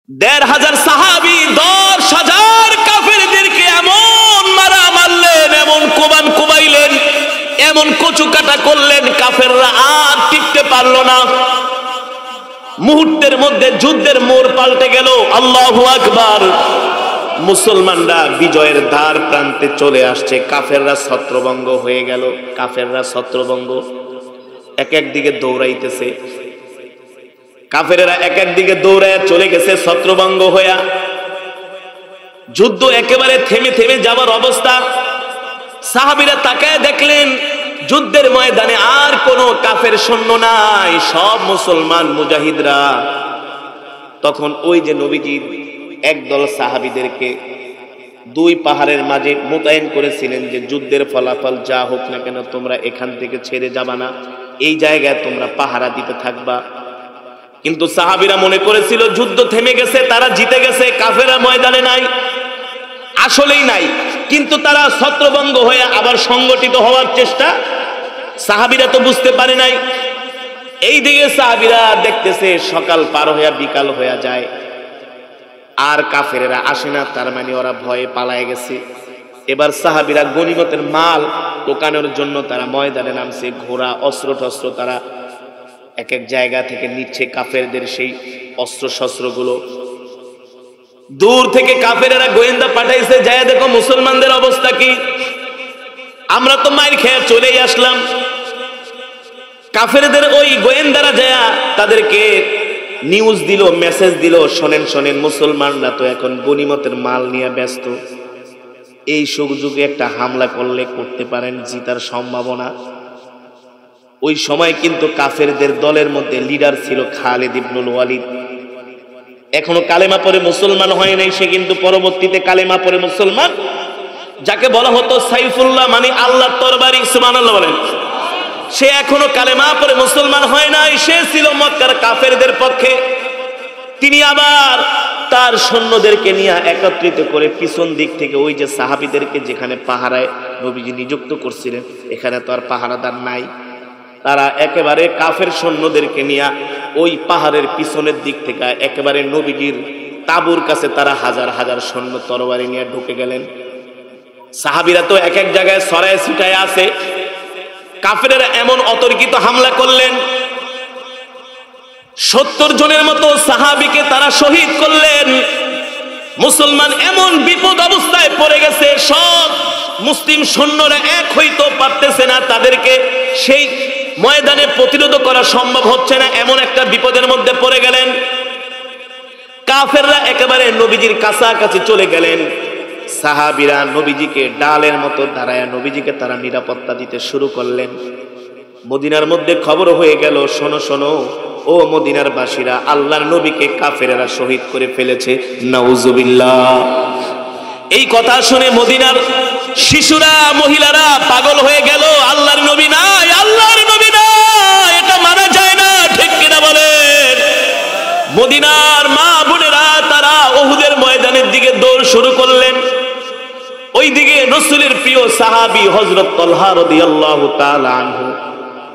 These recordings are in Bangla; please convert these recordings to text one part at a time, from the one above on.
১,৫০০ সাহাবী ১০,০০০ কাফেরদেরকে এমন মারা মারলেন, এমন কোবান কোবাইলেন, এমন কচু কাটা করলেন, কাফেররা আর টিকতে পারল না। মুহূর্তের মধ্যে যুদ্ধের মোড় পাল্টে গেল। আল্লাহু আকবার। মুসলমানরা বিজয়ের দ্বার প্রান্তে চলে আসছে, কাফেররা ছত্রভঙ্গ হয়ে গেল। কাফেররা ছত্রভঙ্গ, এক একদিকে দৌড়াইতেছে। কাফেরেরা এক একদিকে দৌড়ায় চলে গেছে ছত্রভঙ্গ হইয়া। যুদ্ধ একেবারে থেমে থেমে যাবার অবস্থা। সাহাবীরা তাকায় দেখলেন যুদ্ধের ময়দানে আর কোনো কাফের সৈন্য নাই, সব মুসলমান মুজাহিদরা। তখন ওই যে নবীজি একদল সাহাবীদেরকে দুই পাহাড়ের মাঝে মোতায়েন করেছিলেন যে যুদ্ধের ফলাফল যা হোক না কেন তোমরা এখান থেকে ছেড়ে যাবা না, এই জায়গায় তোমরা পাহারা দিতে থাকবা। কিন্তু সাহাবীরা মনে করেছিল যুদ্ধ থেমে গেছে, তারা জিতে গেছে, কাফেররা ময়দানে নাই। আসলেই নাই, কিন্তু তারা ছত্রভঙ্গ হয়ে আবার সংগঠিত হওয়ার চেষ্টা। সাহাবীরা তো বুঝতে পারে নাই। এই দিকে সাহাবীরা দেখতেছে সকাল পার হইয়া বিকাল হইয়া যায়, আর কাফেরেরা আসে না, তার মানে ওরা ভয়ে পালায় গেছে। এবার সাহাবীরা গনিমতের মাল টোকানোর জন্য তারা ময়দানে নামছে। ঘোড়া, অস্ত্র টস্ত্র তারা এক এক জায়গা থেকে নিচ্ছে, কাফেরদের সেই অস্ত্র শস্ত্রগুলো। দূর থেকে কাফেরেরা গোয়েন্দা পাঠাইছে, যায় দেখো মুসলমানদের অবস্থা কি। আমরা তো মাইর খেয়ে চলেই আসলাম। কাফেরদের ওই গোয়েন্দারা যায় তাদেরকে নিউজ দিল, মেসেজ দিল, শোনেন শোনেন, মুসলমানরা তো এখন গনিমতের মাল নিয়ে ব্যস্ত, এই সুযোগে একটা হামলা করলে করতে পারেন, জিতার সম্ভাবনা। ওই সময় কিন্তু কাফেরদের দলের মধ্যে লিডার ছিল খালিদ ইবনুল ওয়ালিদ। এখনো কালেমা পড়ে মুসলমান হয় নাই, সে কিন্তু পরবর্তীতে কালেমা পড়ে মুসলমান। যাকে বলা হতো সাইফুল্লাহ, মানে আল্লাহর তরবারি, সুবহানাল্লাহ বলেন, সে এখনো কালেমা পড়ে মুসলমান হয় নাই। সে ছিল মক্কার কাফেরদের পক্ষে। তিনি আবার তার সৈন্যদেরকে নিয়ে একত্রিত করে পিছন দিক থেকে ওই যে সাহাবীদেরকে যেখানে পাহারায় নবীজি নিযুক্ত করছিলেন, এখানে তো আর পাহারাদার নাই, তারা একেবারে কাফের সৈন্যদেরকে নিয়ে ওই পাহাড়ের পিছনের দিক থেকে একেবারে নবীজির তাঁবুর কাছে তারা হাজার হাজার সৈন্য তরবারি নিয়ে ঢুকে গেলেন। সাহাবীরা তো এক এক জায়গায় ছড়ায় ছিটায় আছে। কাফেরেরা এমন অতর্কিত হামলা করলেন, ৭০ জনের মতো সাহাবীকে তারা শহীদ করলেন। মুসলমান এমন বিপদ অবস্থায় পড়ে গেছে, সব মুসলিম সৈন্যরা এক হইতে পারতেছে না, তাদেরকে সেই ময়দানে প্রতিরোধ করা সম্ভব হচ্ছে না, এমন একটা বিপদের মধ্যে পড়ে গেলেন। কাফেররা একেবারে নবীজির কাছাকাছি চলে গেলেন। সাহাবীরা নবীজিকে ডালের মতো দাঁড়ায় নবীজিকে তারা নিরাপত্তা দিতে শুরু করলেন। মদিনার মধ্যে খবর হয়ে গেল, শোনো শোনো ও মদিনার বাসীরা, আল্লাহর নবীকে কাফেরেরা শহীদ করে ফেলেছে, নাউজুবিল্লাহ। এই কথা শুনে মদিনার শিশুরা, মহিলারা পাগল হয়ে গেল। আল্লাহর নবী নাই, আল্লাহর নবী নাই, এটা মানা যায় না, ঠিক কিনা বলেন? মদিনার মা বোনেরা তারা উহুদের ময়দানের দিকে দৌড় শুরু করলেন। ওইদিকে রাসূলের প্রিয় সাহাবী হযরত তালহা রাদিয়াল্লাহু তাআলা আনহু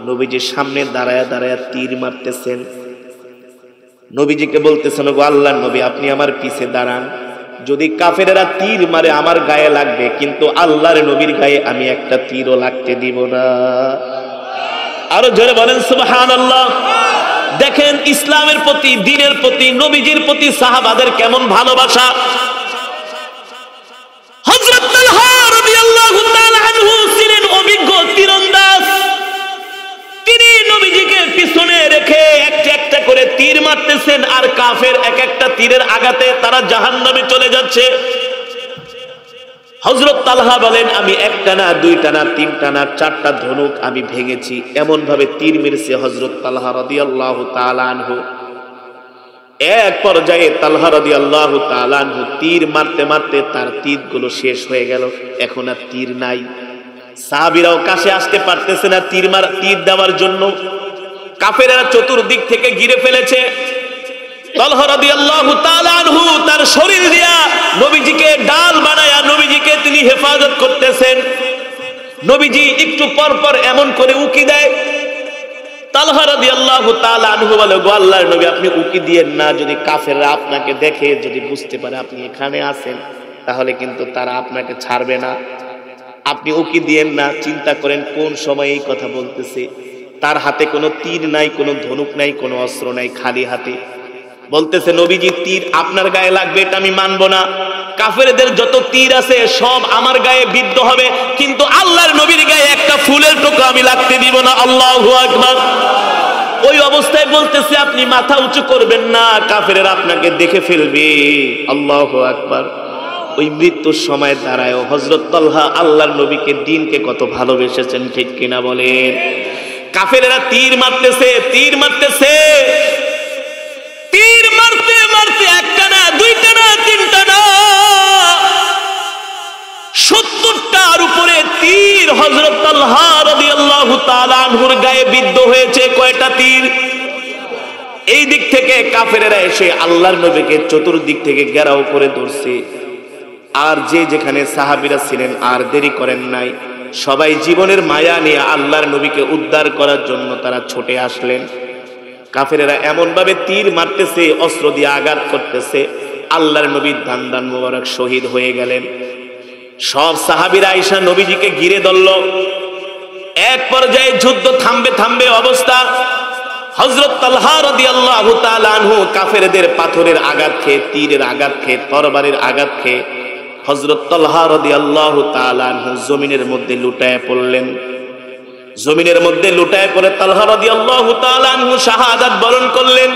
নবীজির সামনে দাঁড়ায় দাঁড়ায় তীর মারতেছেন। নবীজিকে বলতেছেন, গো আল্লাহর নবী, আপনি আমার পিছে দাঁড়ান, যদি কাফেরেরা তীর মারে আমার গায়ে লাগবে, কিন্তু আল্লাহর নবীর গায়ে আমি একটা তীরও লাগতে দিব না। আরো জোরে বলেন সুবহানাল্লাহ। দেখেন ইসলামের প্রতি, দ্বীনের প্রতি, নবীজির প্রতি সাহাবাদের কেমন ভালোবাসা। হযরত তালহা রাদিয়াল্লাহু তাআলা আনহু ছিলেন অভিজ্ঞ তীরন্দাজ। তিনি নবীজিকে পিছনে রেখে একটা একটা করে তীর মারতেছেন, আর কাফের এক একটা তীরের আঘাতে তারা জাহান্নামে চলে যাচ্ছে। হযরত তালহা বলেন, আমি একটা না, দুইটা না, তিনটা না, 4টা ধনুক আমি ভেঙেছি। এমন ভাবে তীর মেরেছে হযরত তালহা রাদিয়াল্লাহু তাআলা আনহু। এক পর্যায়ে তালহা রাদিয়াল্লাহু তাআলা আনহু তীর মারতে মারতে তার তীরগুলো শেষ হয়ে গেল, এখন আর তীর নাই। সাহাবীরাও কাছে আসতে পারতেছে না তীর দেওয়ার জন্য। কাফেরেরা চতুর্দিক থেকে ঘিরে ফেলেছে। তালহা রাদিয়াল্লাহু তাআলা আনহু তার শরীর দিয়া নবীজিকে ডাল বানায়া নবীজিকে তিনি হেফাজত করতেছেন। নবীজি একটু পর পর এমন করে উকি দেয়, তালহা রাদিয়াল্লাহু তাআলা আনহু বলে, গো আল্লাহর নবী, আপনি উকি দিয়েন না, যদি কাফেররা আপনাকে দেখে, যদি বুঝতে পারে আপনি এখানে আছেন, তাহলে কিন্তু তারা আপনাকে ছাড়বে না। আপনি উকি দিয়েন না। চিন্তা করেন কোন সময় এই কথা বলতেছে। তার হাতে কোনো তীর নাই, কোনো ধনুক নাই, কোনো অস্ত্র নাই, খালি হাতে বলতেছে, নবীজি তীর আপনার গায়ে লাগবে এটা আমি মানবো না। কাফেরদের যত তীর আছে সব আমার গায়ে বিদ্ধ হবে, কিন্তু আল্লাহর নবীর গায়ে একটা ফুলের টোকা আমি লাগতে দিব না। আল্লাহু আকবার। ওই অবস্থায় বলতেছে, আপনি মাথা উঁচু করবেন না, কাফেররা আপনাকে দেখে ফেলবে। আল্লাহু আকবার। ওই মৃত্যুর সময় দাঁড়ায় হযরত তালহা আল্লাহর নবীকে, দিনকে কত ভালোবেসেছেন, ঠিক কিনা বলেন? কাফেররা তীর মারতেছে, তীর মারতেছে, তীর মারতে মারতে একটা না, দুইটা না, তিনটা না, 70টার উপরে তীর হযরত তালহা রাদিয়াল্লাহু তাআলা আনহুর গায়ে বিদ্ধ হয়েছে। কয়টা তীর? এই দিক থেকে কাফেরেরা এসে আল্লাহর নবীকে চতুর্দিক থেকে ঘেরাও করে ধরছে। আর যে যেখানে সাহাবীরা ছিলেন আর দেরি করেন নাই, সবাই জীবনের মায়া নিয়ে আল্লাহর নবীকে উদ্ধার করার জন্য তারা ছুটে আসলেন। কাফেরেরা এমন ভাবে তীর মারতেছে, অস্ত্র দিয়ে আঘাত করতেছে, আল্লাহর নবীর দান মোবারক শহীদ হয়ে গেলেন। সব সাহাবীরা আয়েশা নবীজিকে ঘিরে ধরল। এক পর্যায়ে যুদ্ধ থামবে অবস্থা। হযরত তালহা রাদিয়াল্লাহু তাআলা আনহু কাফেরদের পাথরের আঘাত খেয়ে, তীরের আঘাত খেয়ে, তরবারির আঘাত খেয়ে হযরত তালহা রাদিয়াল্লাহু তাআলা আনহু জমিনের মধ্যে লুটায়ে পড়লেন। জমিনের মধ্যে লুটায়ে পড়ে তালহা রাদিয়াল্লাহু তাআলা আনহু শাহাদাত বরণ করলেন।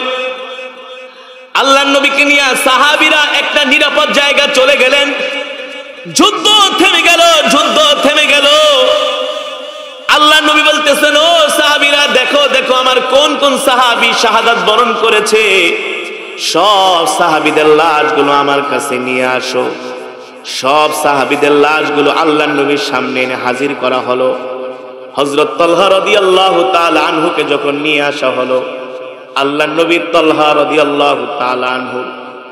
আল্লাহর নবীকে নিয়ে সাহাবীরা একটা নিরাপদ জায়গা চলে গেলেন। যুদ্ধ থেমে গেল, যুদ্ধ থেমে গেল। আল্লাহর নবী বলতেছেন, ও সাহাবীরা, দেখো দেখো আমার কোন কোন সাহাবী শাহাদাত বরণ করেছে, সব সাহাবীদের লাশগুলো আমার কাছে নিয়ে আসো। সব সাহাবীদের লাশগুলো আল্লাহর নবীর সামনে এনে হাজির করা হলো। হযরত তালহা রাদিয়াল্লাহু তাআলা আনহুকে যখন নিয়ে আসা হলো, আল্লাহর নবী তালহা রাদিয়াল্লাহু তাআলা আনহু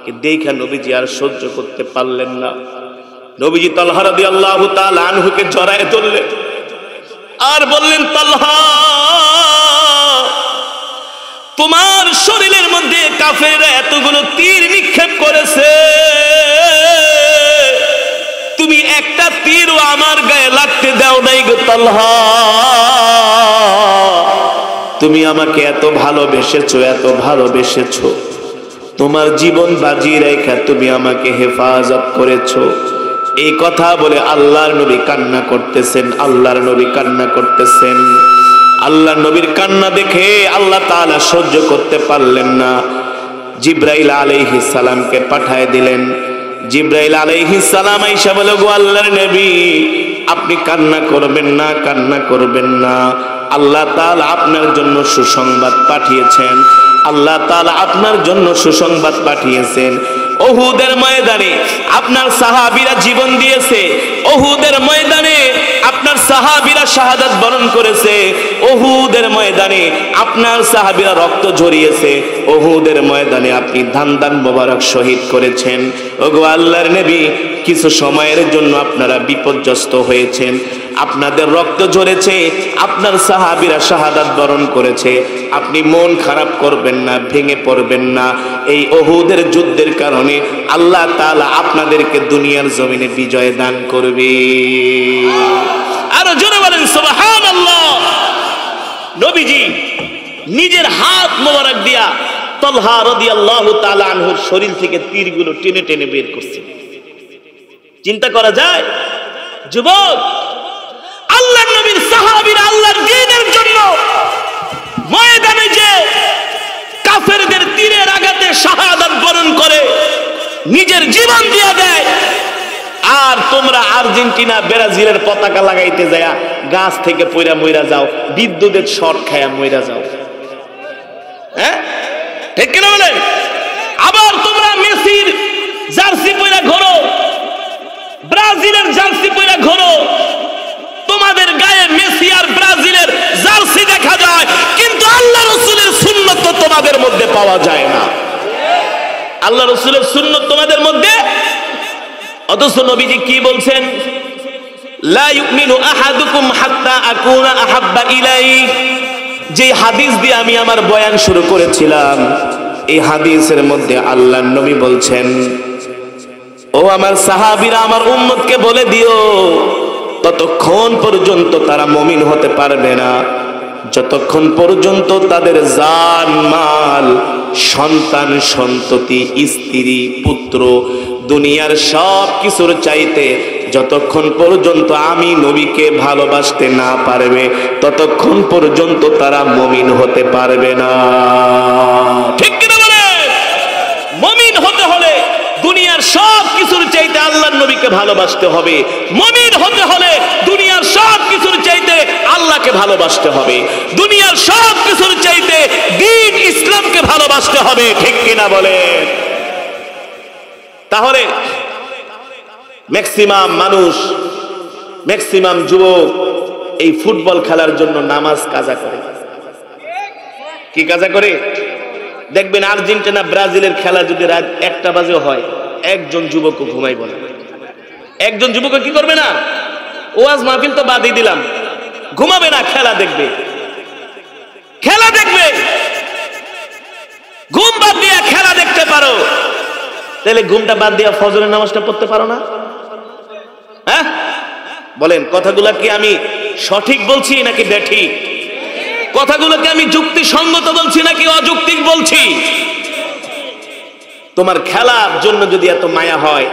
কে দেখে নবীজি আর সহ্য করতে পারলেন না। নবীজি তালহা রাদিয়াল্লাহু তাআলা আনহুকে জড়ায়ে ধরলেন আর বললেন, তালহা, তোমার শরীরের মধ্যে কাফেররা এতগুলো তীর নিক্ষেপ করেছে, তুমি একটা তীরও আমার গায়ে লাগতে দাও নাই গো তালহা। তুমি আমাকে এত ভালোবেসেছো, এত ভালোবেসেছো, তোমার জীবন বাজি রেখে তুমি আমাকে হেফাজত করেছো। এই কথা বলে আল্লাহর নবী কান্না করতেছেন, আল্লাহর নবী কান্না করতেছেন। আল্লাহর নবীর কান্না দেখে আল্লাহ তাআলা সহ্য করতে পারলেন না, জিবরাইল আলাইহিস সালামকে পাঠায় দিলেন। জিবরাইল আলাইহিস সালাম আয়েশা বলে, গো আল্লাহর নবী, আপনি কান্না করবেন না, কান্না করবেন না। আল্লাহ তাআলা আপনার জন্য সুসংবাদ পাঠিয়েছেন, আল্লাহ তাআলা আপনার জন্য সুসংবাদ পাঠিয়েছেন। উহুদের ময়দানে আপনার সাহাবীরা জীবন দিয়েছে, উহুদের ময়দানে আপনার সাহাবীরা শাহাদাত বরণ করেছে, উহুদের ময়দানে আপনার সাহাবীরা রক্ত ঝরিয়েছে, উহুদের ময়দানে আপনি দান মোবারক শহীদ করেছেন। ওগো আল্লাহর নবী, কিছু সময়ের জন্য আপনারা বিপর্যস্ত হয়েছেন, আপনাদের রক্ত ঝরেছে, আপনার সাহাবীরা শাহাদাত বরণ করেছে। আপনি মন খারাপ করবেন না, ভেঙে পড়বেন না। এই উহুদের যুদ্ধের কারণে আল্লাহ তাআলা আপনাদেরকে দুনিয়ার জমিনে বিজয় দান করবে। আরো জোরে বলেন সুবহানাল্লাহ। নবীজি নিজের হাত মোবারক দিয়া তালহা রাদিয়াল্লাহু তাআলা আনহুর শরীর থেকে তীরগুলো টেনে টেনে বের করছেন। চিন্তা করা যায়? যুবক, আল্লাহর নবীর সাহাবীরা আল্লাহর দ্বীনের জন্য ময়দানে যে কাফেরদের তীরের আঘাতে শাহাদাত বরণ করে নিজের জীবন দিয়ে দেয়, আর তোমরা আর্জেন্টিনা ব্রাজিলের পতাকা লাগাইতে যায় গাছ থেকে পইরা মইরা যাও, বিদ্যুতের শর্ট খায়া মইরা যাও। হ্যাঁ, ঠিক কিনা বলেন? আবার তোমরা মেসির জার্সি পইরা ঘোরো, ব্রাজিলের জার্সি পইরা ঘোরো, তোমাদের গায়ে মেসি আর ব্রাজিলের জার্সি দেখা যায়, কিন্তু আল্লাহ রাসূলের সুন্নাত তো তোমাদের মধ্যে পাওয়া যায় না। আল্লাহ রাসূলের সুন্নাত তোমাদের মধ্যে, অথচ নবীজি কি বলছেন? লা ইউমিনু আহাদুকুম হাত্তা আকুনা আহাব্বা ইলাইহি যে হাদিস দিয়ে আমি আমার বয়ান শুরু করেছিলাম, এই হাদিসের মধ্যে আল্লাহর নবী বলছেন, ও আমার সাহাবীরা, আমার উম্মতকে বলে দিও, ততক্ষণ পর্যন্ত তারা মুমিন হতে পারবে না যতক্ষণ পর্যন্ত তাদের জান মাল, সন্তান সন্ততি, স্ত্রী পুত্র, দুনিয়ার সব কিছুর চাইতে যতক্ষণ পর্যন্ত আমি নবীকে ভালোবাসতে না পারবে ততক্ষণ পর্যন্ত তারা মুমিন হতে পারবে না। ঠিক কিনা বলে? মুমিন হতে হলে দুনিয়ার সব কিছুর চাইতে আল্লাহর নবীকে ভালোবাসতে হবে। মুমিন হতে হলে দুনিয়ার সব কিছুর চাইতে আল্লাহকে ভালোবাসতে হবে। দুনিয়ার সব কিছুর চাইতে দ্বীন ইসলামকে ভালোবাসতে হবে। ঠিক কিনা বলে? তাহলে ম্যাক্সিমাম মানুষ, ম্যাক্সিমাম যুবক এই ফুটবল খেলার জন্য নামাজ কাজা করে। কি কাজা করে? দেখবেন আর্জেন্টিনা ব্রাজিলের খেলা যদি রাত 1টা বাজে হয়, একজন যুবকও ঘুমাইব না। একজন যুবক কি করবে না? ওয়াজ মাহফিল তো বাদই দিলাম, ঘুমাবে না, খেলা দেখবে। খেলা দেখবে। ঘুম বাদ দিয়ে খেলা দেখতে পারো, তাহলে ঘুমটা বাদ দিয়ে ফজরের নামাজটা পড়তে পারো না? হ্যাঁ বলেন, কথাগুলা কি আমি সঠিক বলছি নাকি বেঠিক? কথাগুলোকে আমি যুক্তিসঙ্গত বলছি নাকি অযৌক্তিক বলছি? তোমার খেলার জন্য যদি এত মায়া হয়,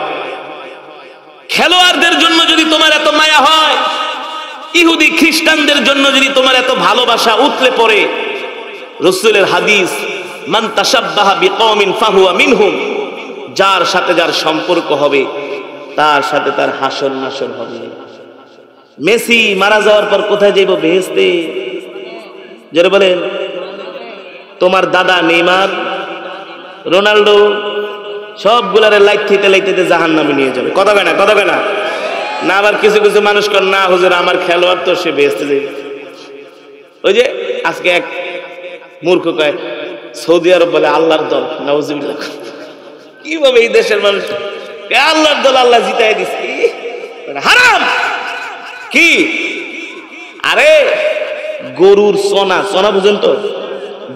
খেলোয়াড়দের জন্য যদি তোমার এত মায়া হয়, ইহুদি খ্রিস্টানদের জন্য যদি তোমার এত ভালোবাসা উতলে পড়ে, রাসূলের হাদিস, মান তাশাব্বাহা বিকওমিন ফাহুয়া মিনহুম, যার সাথে যার সম্পর্ক হবে তার সাথে তার হাসর নাসর হবে। মেসি মারা যাওয়ার পর কোথায় যাইব? বেহেশতে। যারা বলেন, তোমার দাদা নেইমার, রোনাল্ডো সবগুলারে লাইতে লাইতে জাহান্নামে নিয়ে যাবে। কথা কয় না? কথা কয় না? না আবার কিছু কিছু মানুষ কর, না হুজুর আমার খেলোয়াড় তো সে বেহেশতে যাবে। ওই যে আজকে এক মূর্খ কয় সৌদি আরব বলে আল্লাহর দল, নাউজুবিল্লাহ। কিভাবে এই দেশের মানুষ আল্লাহর দল, আল্লাহ জিতাই দিচ্ছে, হারাম। কি? আরে গরুর সোনা, সোনা বুঝেন তো?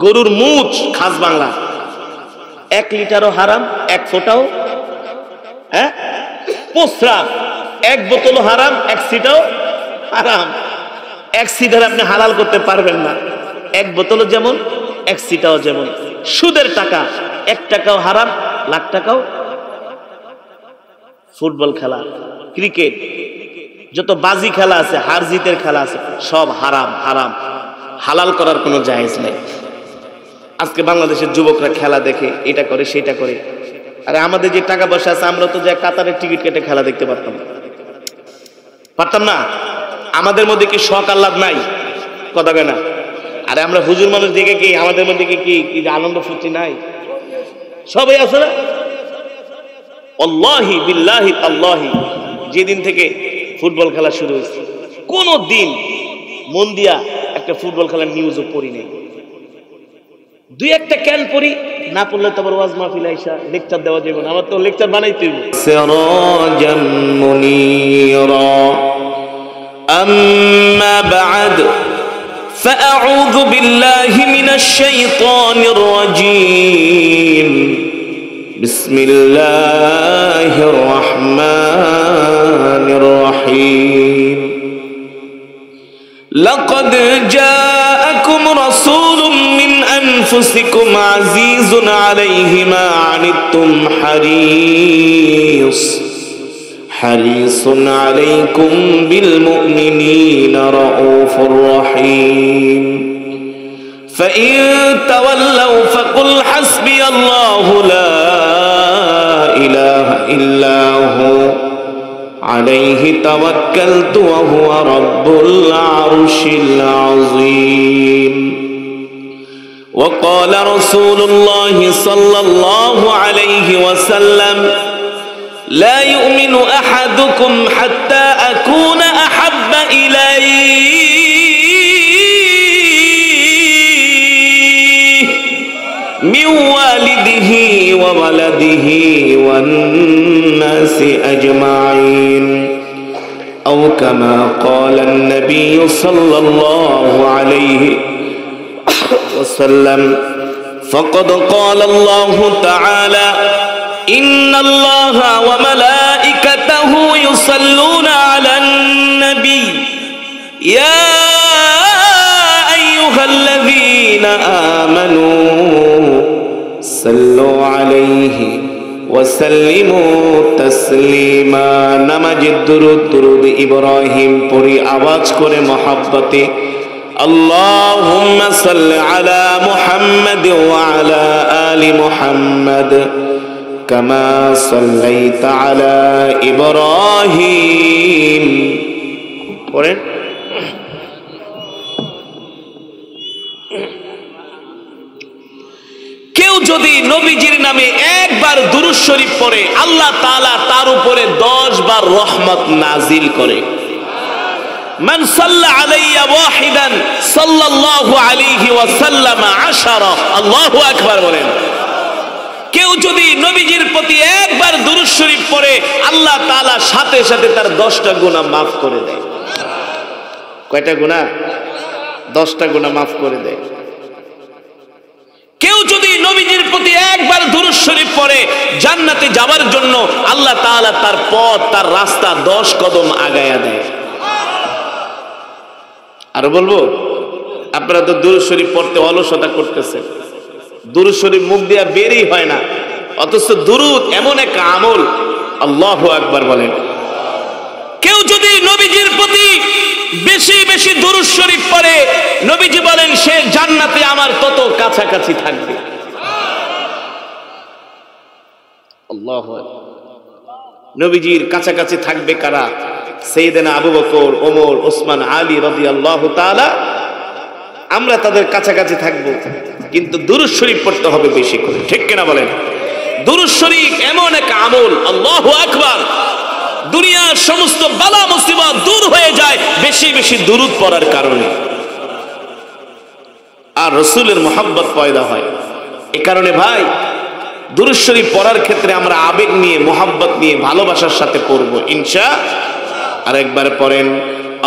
গরুর মুচ, খাস বাংলা, 1 লিটারও হারাম, 1 ফোঁটাও। হ্যাঁ, প্রস্রাব 1 বোতলও হারাম, 1 সিটাও হারাম। 1 সিটার আপনি হালাল করতে পারবেন না। 1 বোতলও যেমন, 1 সিটাও যেমন। সুদের টাকা 1 টাকাও হারাম, লাখ টাকাও। ফুটবল খেলা, ক্রিকেট, যত বাজি খেলা আছে, হার জিতের খেলা আছে, সব হারাম। হারাম, হালাল করার কোনো জায়েজ নেই। আজকে বাংলাদেশের যুবকরা খেলা দেখে, এটা করে সেটা করে। আরে আমাদের যে টাকা পয়সা আছে, আমরা তো যে কাতারের টিকিট কেটে খেলা দেখতে পারতাম, পারতাম না? আমাদের মধ্যে কি শখ আহ্লাদ নাই? কথা কয় না? আরে আমরা হুজুর মানুষ দেখে কি আমাদের মধ্যে কি আনন্দ ফুর্তি নাই? সবাই আছে না? আল্লাহি বিল্লাহি তাল্লাহি, যেদিন থেকে ফুটবল খেলা শুরু হয়েছে, কোন দিন মন দিয়া একটা ফুটবল খেলার নিউজও পড়ি নাই। 2-1টা ক্যান পড়ি, না পড়লে তো আবার ওয়াজ মাহফিল আইসা লেকচার দেওয়া যাবে না। আমার তো লেকচার বানাইতে হইব। সিরাজাম মুনীরা, আম্মা বা'দ, ফাআউযু বিল্লাহি মিনাশ শাইতানির রাজীম। বিসমিল্লাহির রাহমানির রহিম। লাকাদ জাআকুম রাসূলুম মিন আনফুসিকুম আযীযুন আলাইহি মা আনিতুম হারিসুন আলাইকুম বিল মুমিনিনা রাউফুর রহিম। فإن تولوا فقل حسبي الله لا إله إلا هو عليه توكلت وهو رب العرش العظيم. وقال رسول الله صلى الله عليه وسلم لا يؤمن أحدكم حتى أكون أحب إليه من والده وولده والناس أجمعين أو كما قال النبي صلى الله عليه وسلم فقد قال الله تعالى إن الله وملائكته يصلون على النبي يا أيها الذين آمنوا صلوا عليه وسلموا تسليما نماز درود إبراهيم পড়ি আওয়াজ করে মহব্বতে اللهم صل على محمد وعلى آل محمد كما صليت على إبراهيم পড়েন কেউ যদি নবীজির নামে একবার দুরূদ শরীফ পড়ে আল্লাহ তাআলা তার উপরে 10 বার রহমত নাজিল করে মান সাল্লা আলাইয়া ওয়াহিদান সাল্লাল্লাহু আলাইহি ওয়াসাল্লাম 10 আল্লাহু আকবার বলেন কেউ যদি নবীজির প্রতি একবার দুরূদ শরীফ পড়ে আল্লাহ তাআলা সাথে সাথে তার 10টা গুনাহ maaf করে দেয় কয়টা গুনাহ 10টা গুনাহ maaf করে দেয় কেউ যদি নবীজির প্রতি একবার দুরূদ শরীফ পড়ে জান্নাতে যাওয়ার জন্য আল্লাহ তাআলা তার পথ তার রাস্তা 10 কদম আগায়া দেয় আর বলবো আপনারা তো দুরূদ শরীফ পড়তে অলসতা করতেছেন দুরূদ শরীফ মুখ দিয়া বেরই হয় না অথচ দুরূদ এমন এক আমল আল্লাহু আকবার বলেন কেউ যদি নবীজির প্রতি বেশি বেশি দুরূদ শরীফ পড়ে নবীজি বলেন সে জান্নাতে আমার তত কাছাকাছি থাকবে আল্লাহু আকবার নবীজির কাছাকাছি থাকবে কারা সাইয়েদনা আবু বকর ওমর ওসমান আলী রাদিয়াল্লাহু তাআলা আমরা তাদের কাছাকাছি থাকব কিন্তু দুরূদ শরীফ পড়তে হবে বেশি করে ঠিক কিনা বলেন দুরূদ শরীফ এমন এক আমল আল্লাহু আকবার দুনিয়ার সমস্ত বালা মুসিবত দূর হয়ে যায় বেশি বেশি দুরূদ পড়ার কারণে আর রাসূলের মুহাব্বত পয়দা হয় এই কারণে ভাই দুরূদ শরীফ পড়ার ক্ষেত্রে আমরা আবেগ নিয়ে মুহাব্বত নিয়ে ভালোবাসার সাথে পড়ব ইনশাআল্লাহ আরেকবার পড়েন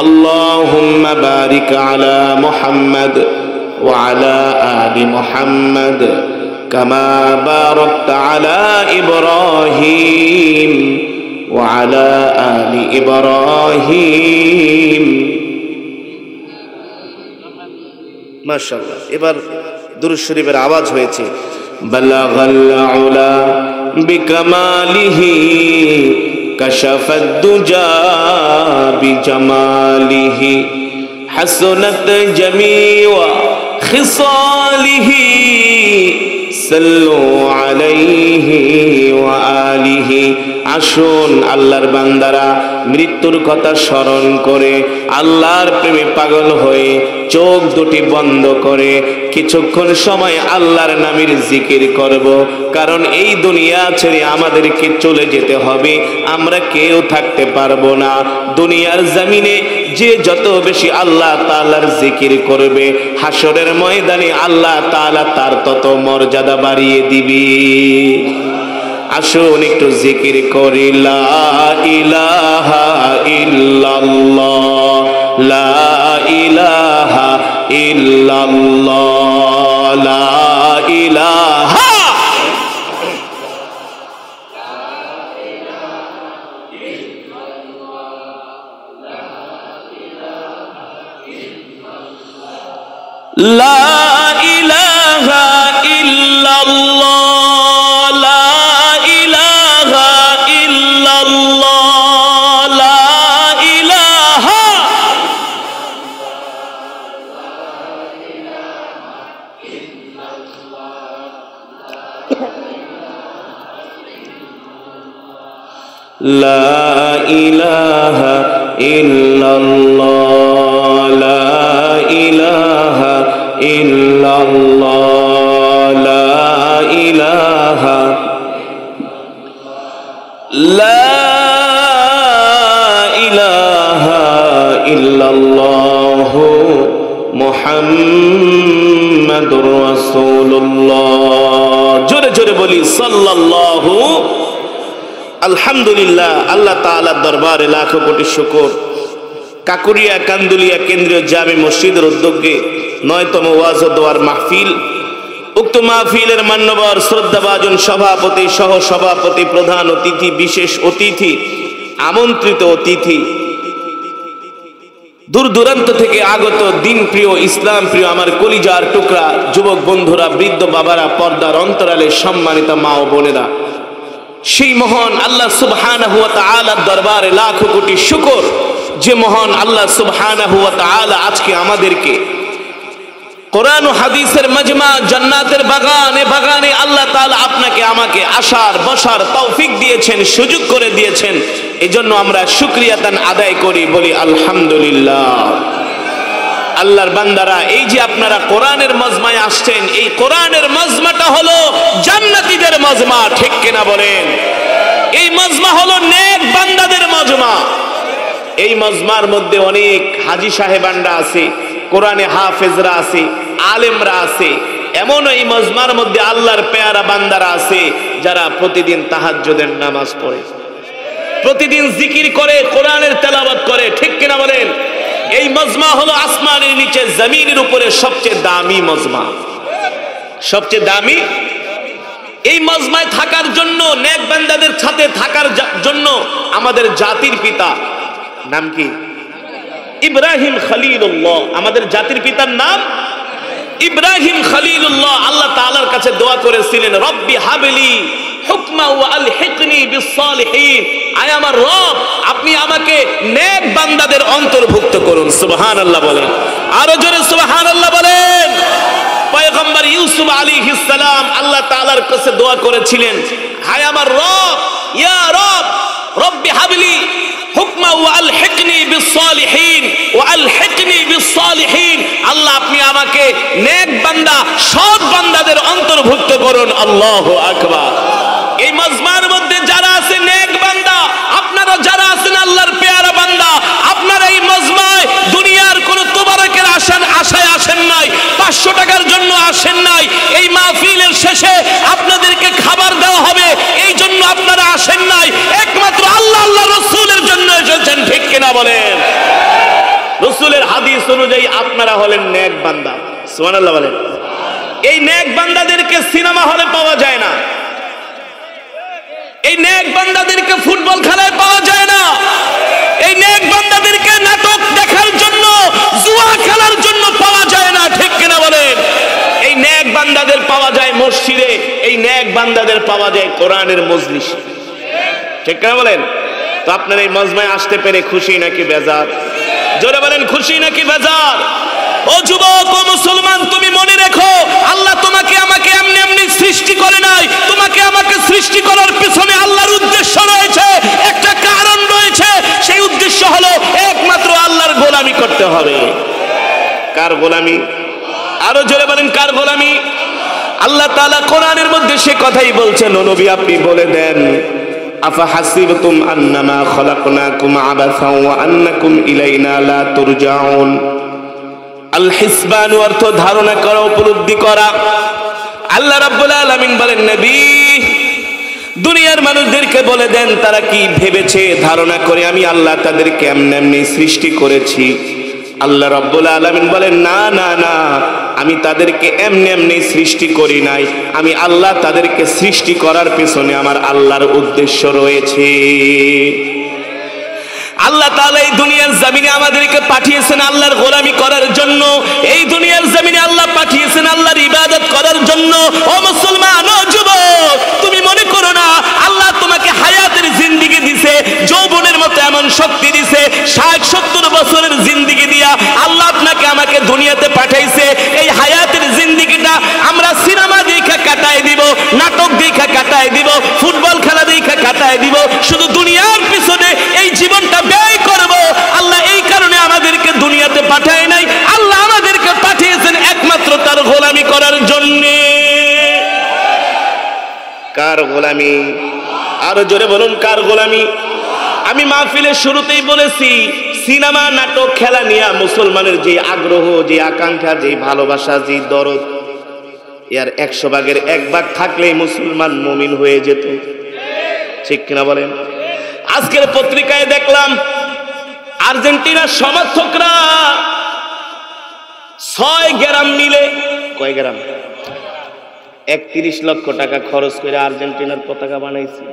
আল্লাহুম্মা বারিক আলা মুহাম্মাদ ওয়া আলা আলি মুহাম্মাদ কামা বারাকতা আলা ইব্রাহিম ওয়া আলা আলি ইব্রাহিম মাশাআল্লাহ এবার দুরূদ শরীফের আওয়াজ হয়েছে বালাগাল উলা বিকামালিহি كشف الدجى بجماله حسنت جميع خصاله صلوا عليه وآله আসুন আল্লাহর বান্দারা মৃত্যুর কথা স্মরণ করে আল্লাহর প্রেমে পাগল হয়ে চোখ দুটি বন্ধ করে কিছুক্ষণ সময় আল্লাহর নামের জিকির করব কারণ এই দুনিয়া ছেড়ে আমাদেরকে চলে যেতে হবে আমরা কেউ থাকতে পারবো না দুনিয়ার জমিনে যে যত বেশি আল্লাহ তাআলার জিকির করবে হাসরের ময়দানে আল্লাহ তাআলা তার তত মর্যাদা বাড়িয়ে দিবে আসুন একটু জিকির করি লা ইলাহা ইল্লাল্লাহ লা ইলাহা ইল্লাল্লাহ লা ইলাহা লা ইলাহা ইল্লাল্লাহ لا إله إلا الله لا إله إلا الله لا إله لا إله إلا الله محمد رسول الله জোরে জোরে বলি সাল্লাল্লাহু আলহামদুলিল্লাহ আল্লাহ তাআলার দরবারে লাখো কোটি শুকর কাকুরিয়া কান্দুলিয়া কেন্দ্রীয় জামে মসজিদের উদ্যোগে 9তম ওয়াজ ও দোয়ার মাহফিল। উক্ত মাহফিলের মান্যবর শ্রদ্ধাভাজন সভাপতি, সহ সভাপতি, প্রধান অতিথি, বিশেষ অতিথি, আমন্ত্রিত অতিথি, দূর দূরান্ত থেকে আগত দিন প্রিয়, ইসলাম প্রিয় আমার কলিজার টুকরা যুবক বন্ধুরা, বৃদ্ধ বাবারা, পর্দার অন্তরালে সম্মানিত মা ও বোনেরা, সেই মহান আল্লাহ সুবহানাহু ওয়া তাআলার দরবারে লাখো কোটি শুকর, যে মহান আল্লাহ সুবহানাহু ওয়া তাআলা আজকে আমাদেরকে কোরআন ও হাদিসের মজমা, জান্নাতের বাগানে বাগানে আল্লাহ তাআলা আপনাকে আমাকে আসার বসার তৌফিক দিয়েছেন, সুযোগ করে দিয়েছেন। এজন্য আমরা শুকরিয়াতান আদায় করি, বলি আলহামদুলিল্লাহ। আল্লাহর বান্দারা, এই যে আপনারা কোরআনের মজমায় আসছেন, এই কোরআনের মজমাটা হলো জান্নাতীদের মজমা, ঠিক কিনা বলেন? এই মজমা হলো নেক বান্দাদের মজমা। এই মজমার মধ্যে অনেক হাজী সাহেবানরা আছে, কোরআনে হাফেজরা আছে, আলেমরা আছে, এমন এই মজমার মধ্যে আল্লাহর পেয়ারা বান্দারা আছে যারা প্রতিদিন তাহাজ্জুদের নামাজ পড়ে, প্রতিদিন জিকির করে, কোরআনের তেলাওয়াত করে, ঠিক কিনা বলেন? এই মজমা হলো আসমানের নিচে জমিনের উপরে সবচেয়ে দামি মজমা, সবচেয়ে দামি। এই মজমায় থাকার জন্য, নেক বান্দাদের সাথে থাকার জন্য আমাদের জাতির পিতা নাম কি? ইব্রাহিম খলিলুল্লাহ। আমাদের জাতির পিতার নাম ইব্রাহিম খলিলুল্লাহ। আল্লাহ তাআলার কাছে দোয়া করেছিলেন, রব্বি হাবলি হুকমা ওয়া আলহিকনি বিসসালিহিন। আয় আমার রব, আপনি আমাকে নেক বান্দাদের অন্তর্ভুক্ত করুন। সুবহানাল্লাহ বলেন, আরো জোরে সুবহানাল্লাহ বলেন। পয়গম্বর ইউসুফ আলাইহিস সালাম আল্লাহ তাআলার কাছে দোয়া করেছিলেন, হায় আমার রব, ইয়া রব, রব্বি হাবলি হুকমা ওয়া আলহিকনি বিসসালিহিন ওয়া আলহিকনি বিসসালিহিন। আল্লাহ আপনি আমাকে নেক বান্দা, সৎ বান্দাদের অন্তর্ভুক্ত করুন। আল্লাহু আকবার। এই মজমার মধ্যে যারা আছে নেক বান্দা, আপনারা যারা আছেন আল্লাহর পেয়ারা বান্দা, আপনারা এই মজমায় দুনিয়ার কোন তোবারকের আশায় আসেন নাই, 500 টাকার জন্য আসেন নাই। এই মাহফিলের শেষে আপনাদেরকে খাবার দেওয়া হবে, এই জন্য আপনারা আসেন নাই, একমাত্র আল্লাহ আল্লাহ রাসূলের জন্য এসেছেন, ঠিক কিনা বলেন? রাসূলের হাদিস অনুযায়ী আপনারা হলেন নেক বান্দা। সুবহানাল্লাহ বলেন। এই নেক বান্দাদেরকে সিনেমা হলে পাওয়া যায় না, এই নেক বান্দাদেরকে ফুটবল খেলায় পাওয়া যায় না, এই নেক বান্দাদেরকে নাটক দেখার জন্য, জুয়া খেলার জন্য পাওয়া যায় না, ঠিক কিনা বলেন? এই নেক বান্দাদের পাওয়া যায় মসজিদে, এই নেক বান্দাদের পাওয়া যায় কোরআনের মজলিসে, ঠিক কিনা বলেন? তো আপনারা এই মজমায় আসতে পেরে খুশি নাকি বেজার? জোরে বলেন, খুশি নাকি বেজার? ও যুবক, ও মুসলমান, তুমি মনে রেখো, আল্লাহ তোমাকে আমাকে এমনি এমনি সৃষ্টি করে নাই। তোমাকে আমাকে সৃষ্টি করার পিছনে আল্লাহর উদ্দেশ্য রয়েছে, একটা কারণ রয়েছে। সেই উদ্দেশ্য হলো একমাত্র আল্লাহর গোলামি করতে হবে। কার গোলামি? আরো জোরে বলেন, কার গোলামি? আল্লাহ তাআলা কোরআনের মধ্যে সে কথাই বলছেন, ও নবী আপনি বলে দেন, আফা হাসিবতুম আন্নামা খলাকনাকুম আবাসাও ওয়া আন্নাকুম ইলাইনা লা তুরজাউন। আল হিসবান অর্থ ধারণা করা, উপলব্ধি করা। আল্লাহ রাব্বুল আলামিন বলেন, নবী দুনিয়ার মানুষদেরকে বলে দেন তারা কি ভেবেছে, ধারণা করে আমি আল্লাহ তাদেরকে এমনি এমনি সৃষ্টি করেছি। আল্লাহ রাব্বুল আলামিন বলেন, না না না, আমি তাদেরকে এমনি এমনি সৃষ্টি করি নাই, আমি আল্লাহ তাদেরকে সৃষ্টি করার পেছনে আমার আল্লাহর উদ্দেশ্য রয়েছে। আল্লাহ তাআলা এই দুনিয়ার জমিনে আমাদেরকে পাঠিয়েছেন আল্লাহর গোলামি করার জন্য। এই দুনিয়ার জমিনে আল্লাহ পাঠিয়েছেন আল্লাহর ইবাদত করার জন্য। ও মুসলমান, ও যুবক, তুমি মনে করো না আল্লাহ তোমাকে হায়াতের জিন্দেগি দিছে, যৌবনের মতো এমন শক্তি দিছে, 60-70 বছরের জিন্দেগি দিয়া আল্লাহ আপনাকে আমাকে দুনিয়াতে পাঠাইছে। এই হায়াতের জিন্দেগিটা আমরা সিনেমা দেখা কাটায় দিব, নাটক দেখা কাটায় দিব, ফুটবল খেলা দেখা কাটায় দিব, শুধু দুনিয়ার পিছনে এই জীবনটা ব্যয় করব। আল্লাহ এই কারণে আমাদেরকে দুনিয়াতে পাঠায় নাই, আল্লাহ আমাদেরকে পাঠিয়েছেন একমাত্র তার গোলামি করার জন্য। কার গোলামি? আরো জোরে বলুন, কার গোলামি? আমি মাহফিলের শুরুতেই বলেছি, সিনেমা নাটক খেলা নিয়ে মুসলমানের যে আগ্রহ, যে আকাঙ্ক্ষা, যে ভালোবাসা, যে দরদ, এর 100 ভাগের 1 ভাগ থাকলেই মুসলমান মুমিন হয়ে যেত, ঠিক কিনা বলেন? আজকের পত্রিকায় দেখলাম আর্জেন্টিনার সমর্থকরা 6 গ্রাম মিলে, কয় গ্রাম, 31 লক্ষ টাকা খরচ করে আর্জেন্টিনার পতাকা বানাইছে।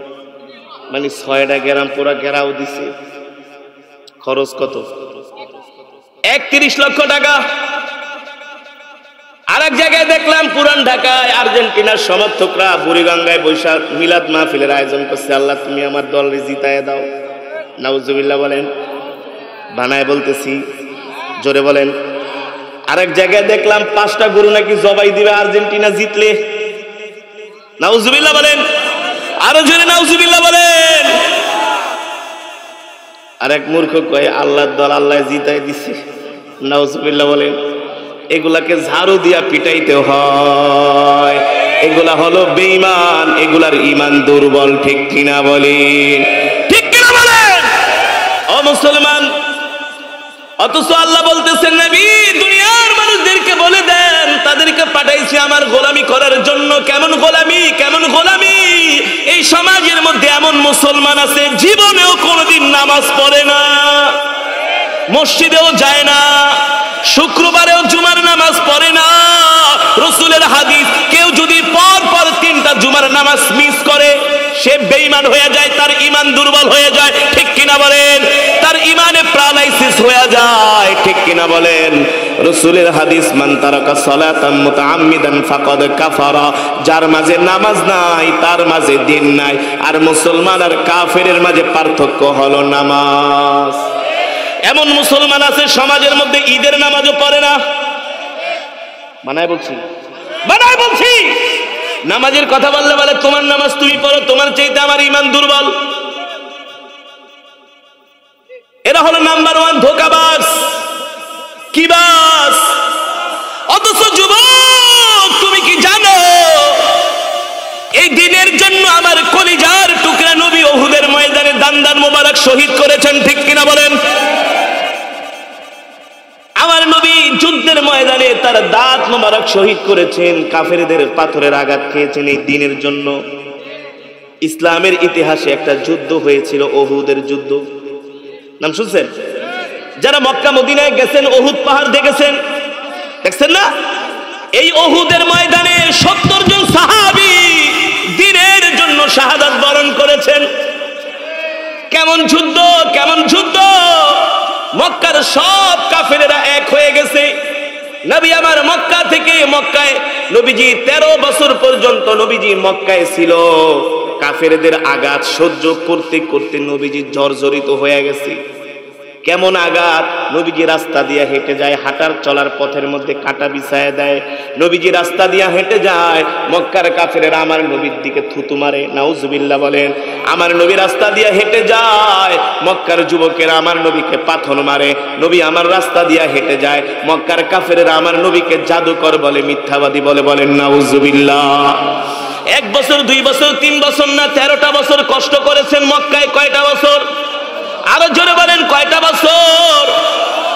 মানে 6টা গ্রাম পুরা ঘেরাও দিছে। খরচ কত? 31 লক্ষ টাকা। আরেক জায়গায় দেখলাম পুরান ঢাকায় আর্জেন্টিনার সমর্থকরা বুড়িগঙ্গায় বৈশাখ মিলাদ মাহফিলের আয়োজন করছে। আল্লাহ তুমি আমার দলরে জিতায় দাও। নাউজুবিল্লাহ বলেন। বানায় বলতেছি, জোরে বলেন। আরেক জায়গায় দেখলাম 5টা গরু নাকি জবাই দিবে আর্জেন্টিনা জিতলে। নাউজুবিল্লাহ বলেন। আরো জোরে নাউজুবিল্লাহ বলেন। আরেক মূর্খ কয় আল্লাহর দল আল্লাহ জিতাই দিছে। নাউজুবিল্লাহ বলেন। এগুলাকে ঝাড়ু দিয়া পিটাইতে হয়। এগুলা হলো বেঈমান, এগুলার ঈমান দুর্বল। ঠিক কিনা বলেন? ঠিক কিনা বলেন? ও মুসলমান, অথচ আল্লাহ বলতেছেন নবী দুনিয়ার মানুষদেরকে বলে দেন তাদেরকে পাঠাইছি আমার গোলামি করার জন্য। কেমন গোলামি? কেমন গোলামি? এই সমাজের মধ্যে এমন মুসলমান আছে জীবনেও কোনোদিন নামাজ পড়ে না, মসজিদেও যায় না, শুক্রবারেও জুমার নামাজ পড়ে না। রাসূলের হাদিস, কেউ যদি পর পর 3টা জুমার নামাজ মিস করে সে বেঈমান হয়ে যায়, তার ঈমান দুর্বল হয়ে যায়। ঠিক কিনা বলেন? তার ঈমানে প্যারালাইসিস হয়ে যায়। ঠিক কিনা বলেন? রাসূলের হাদিস, মান তারাকা সালাতাম মুতাআম্মিদান ফাকাদ কাফারা। যার মাঝে নামাজ নাই তার মাঝে দিন নাই। আর মুসলমান আর কাফেরের মাঝে পার্থক্য হলো নামাজ। এমন মুসলমান আছে সমাজের মধ্যে ঈদের নামাজও পড়ে না। বানায় বলছি, বানায় বলছি। নামাজের কথা বললে বলে তোমার নামাজ তুমি পড়ো, তোমার চাইতে আমার ঈমান দুর্বল। এরা হলো নাম্বার 1 ধোঁকাবাজ, কিবাজ। অথচ যুবক তুমি কি জানো এই দিনের জন্য আমার কলিজার টুকরা নবী উহুদের ময়দানে দান মোবারক শহীদ করেছেন? ঠিক কিনা বলেন? আমার নবী যুদ্ধের ময়দানে তার দাঁত মোবারক শহীদ করেছেন, কাফেরদের পাথরের আঘাত খেয়েছেন এই দিনের জন্য। ইসলামের ইতিহাসে একটা যুদ্ধ হয়েছিল, উহুদের যুদ্ধ। নাম শুনছেন? যারা মক্কা মদিনায় গেছেন উহুদ পাহাড় দেখেছেন, দেখছেন না? এই উহুদের ময়দানে 70 জন সাহাবী দিনের জন্য শাহাদাত বরণ করেছেন। কেমন যুদ্ধ, কেমন যুদ্ধ! মক্কার সব কাফেরেরা এক হয়ে গেছে। নবী আমার মক্কা থেকে, মক্কায় নবীজি 13 বছর পর্যন্ত নবীজি মক্কায় ছিল। কাফেরদের আঘাত সহ্য করতে করতে নবীজি জর্জরিত হয়ে গেছে। কেমন আঘাত! নবীজি রাস্তা দিয়ে হেঁটে যায়, হাঁটার চলার পথের মধ্যে কাঁটা বিছায় দেয়। নবীজি রাস্তা দিয়ে হেঁটে যায়, মক্কার কাফেরেরা আমার নবীর দিকে থুতু মারে। নাউজুবিল্লাহ বলেন। আমার নবী রাস্তা দিয়ে হেঁটে যায়, মক্কার যুবকেরা আমার নবীকে পাথর মারে। নবী আমার রাস্তা দিয়ে হেঁটে যায়, মক্কার কাফেরেরা আমার নবীকে জাদুকর বলে, মিথ্যাবাদী বলে। বলেন নাউজুবিল্লাহ। 1 বছর 2 বছর 3 বছর না 13টা বছর কষ্ট করেছেন মক্কায়। কয়টা বছর? আরো জোরে বলেন, কয়টা বছর?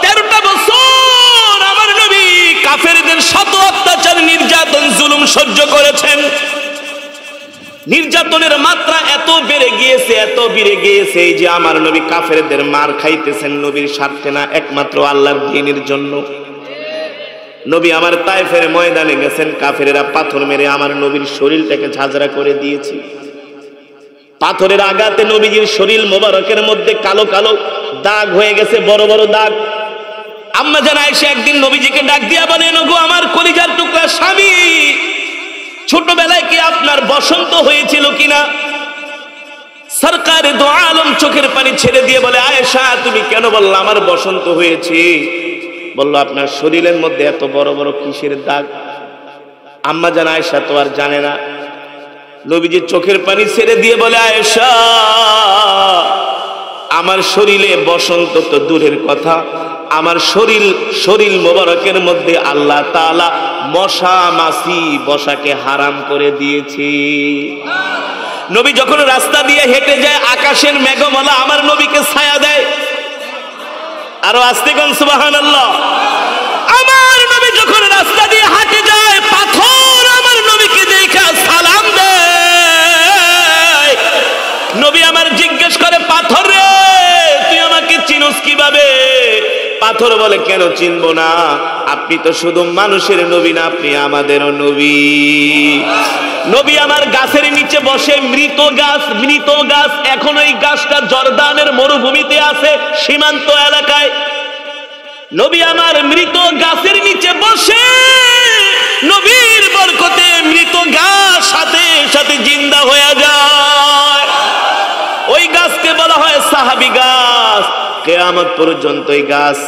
13টা বছর আমার নবী কাফেরদের শত অত্যাচার, নির্যাতন, জুলুম সহ্য করেছেন। নির্যাতনের মাত্রা এত বেড়ে গিয়েছে, এত বেড়ে গিয়েছে যে আমার নবী কাফেরদের মার খাইতেছেন নবীর স্বার্থে না, একমাত্র আল্লাহর দ্বীনের জন্য। নবী আমার তায়েফের ময়দানে গেছেন, কাফেরেরা পাথর মেরে আমার নবীর শরীরটাকে ঝাঁঝরা করে দিয়েছে। পাথরের আঘাতে নবীজির শরীর মোবারকের মধ্যে কালো কালো দাগ হয়ে গেছে, বড় বড় দাগ। আম্মা জান আয়েশা একদিন নবীজিকে ডাক দিয়া বলেন, ওগো আমার কলিজার টুকরা স্বামী, ছোটবেলায় কি আপনার বসন্ত হয়েছিল কিনা? সরকারে দো আলম চোখের পানি ছেড়ে দিয়ে বলে, আয়েশা তুমি কেন বললা আমার বসন্ত হয়েছে? বলল, আপনার শরীরের মধ্যে এত বড় বড় কিসের দাগ? আম্মা জান আয়েশা তো আর জানে না। নবীজি চোখের পানি ছেড়ে দিয়ে বলে, আয়েশা আমার শরীরে বসন্ত তো দূরের কথা, আমার শরীর মোবারকের মধ্যে আল্লাহ তাআলা মশা মাছি বসাকে হারাম করে দিয়েছে। নবী যখন রাস্তা দিয়ে হেঁটে যায়, আকাশের মেঘমালা আমার নবীকে ছায়া দেয়। আরো আস্তে কোন সুবহানাল্লাহ। আমার নবী যখন রাস্তা দিয়ে হাঁটে যায়, পাথর আমার নবীকে দেখা সালাম দেয়। নবী আমার জিজ্ঞেস করে, পাথর রে তুই আমাকে আমাকে চিনোস কিভাবে? পাথর বলে কেন চিনবো না, আপনি তো শুধু মানুষের নবী না, আপনি আমাদেরও নবী। নবী আমার গাছের নিচে বসে, মৃত গাছ, এখন ওই গাছটা জর্দানের মরুভূমিতে আছে, সীমান্ত এলাকায়। নবী আমার মৃত গাছের নিচে বসে, নবীর বরকতে মৃত গাছ সাথে সাথে জিন্দা হয়ে যায়। ওই গাছকে বলা হয় সাহাবী গাছ। কিয়ামত পর্যন্ত এই গাছ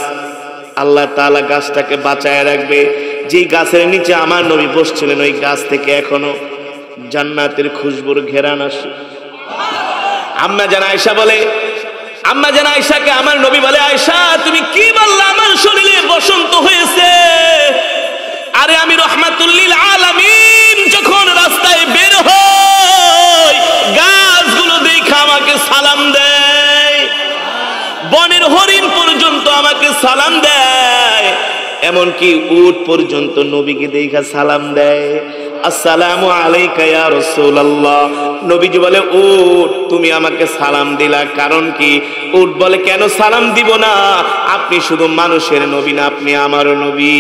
আল্লাহ তাআলা গাছটাকে বাঁচায় রাখবে। যে গাছের নিচে আমার নবী বসছিলেন, ওই গাছ থেকে এখনো জান্নাতের খুশবুর ঘেরান আসে। আম্মা জান আয়েশাকে আমার নবী বলে, আয়েশা তুমি কি বললা, আমার শরীরে বসন্ত হয়েছে? আরে আমি রাহমাতুল লিল আলামিন যখন রাস্তায় বের হই, গাছগুলো দেখে আমাকে সালাম দেয়, বনের হরিণ পর্যন্ত আমাকে সালাম দেয়, এমনকি উট পর্যন্ত নবীকে দেখে সালাম দেয়। আসসালামু আলাইকা ইয়া রাসূলুল্লাহ। নবীজি বলে, উট তুমি আমাকে সালাম দিলা, কারণ কি? উট বলে, কেন সালাম দিব না, আপনি শুধু মানুষের নবী না, আপনি আমারও নবী।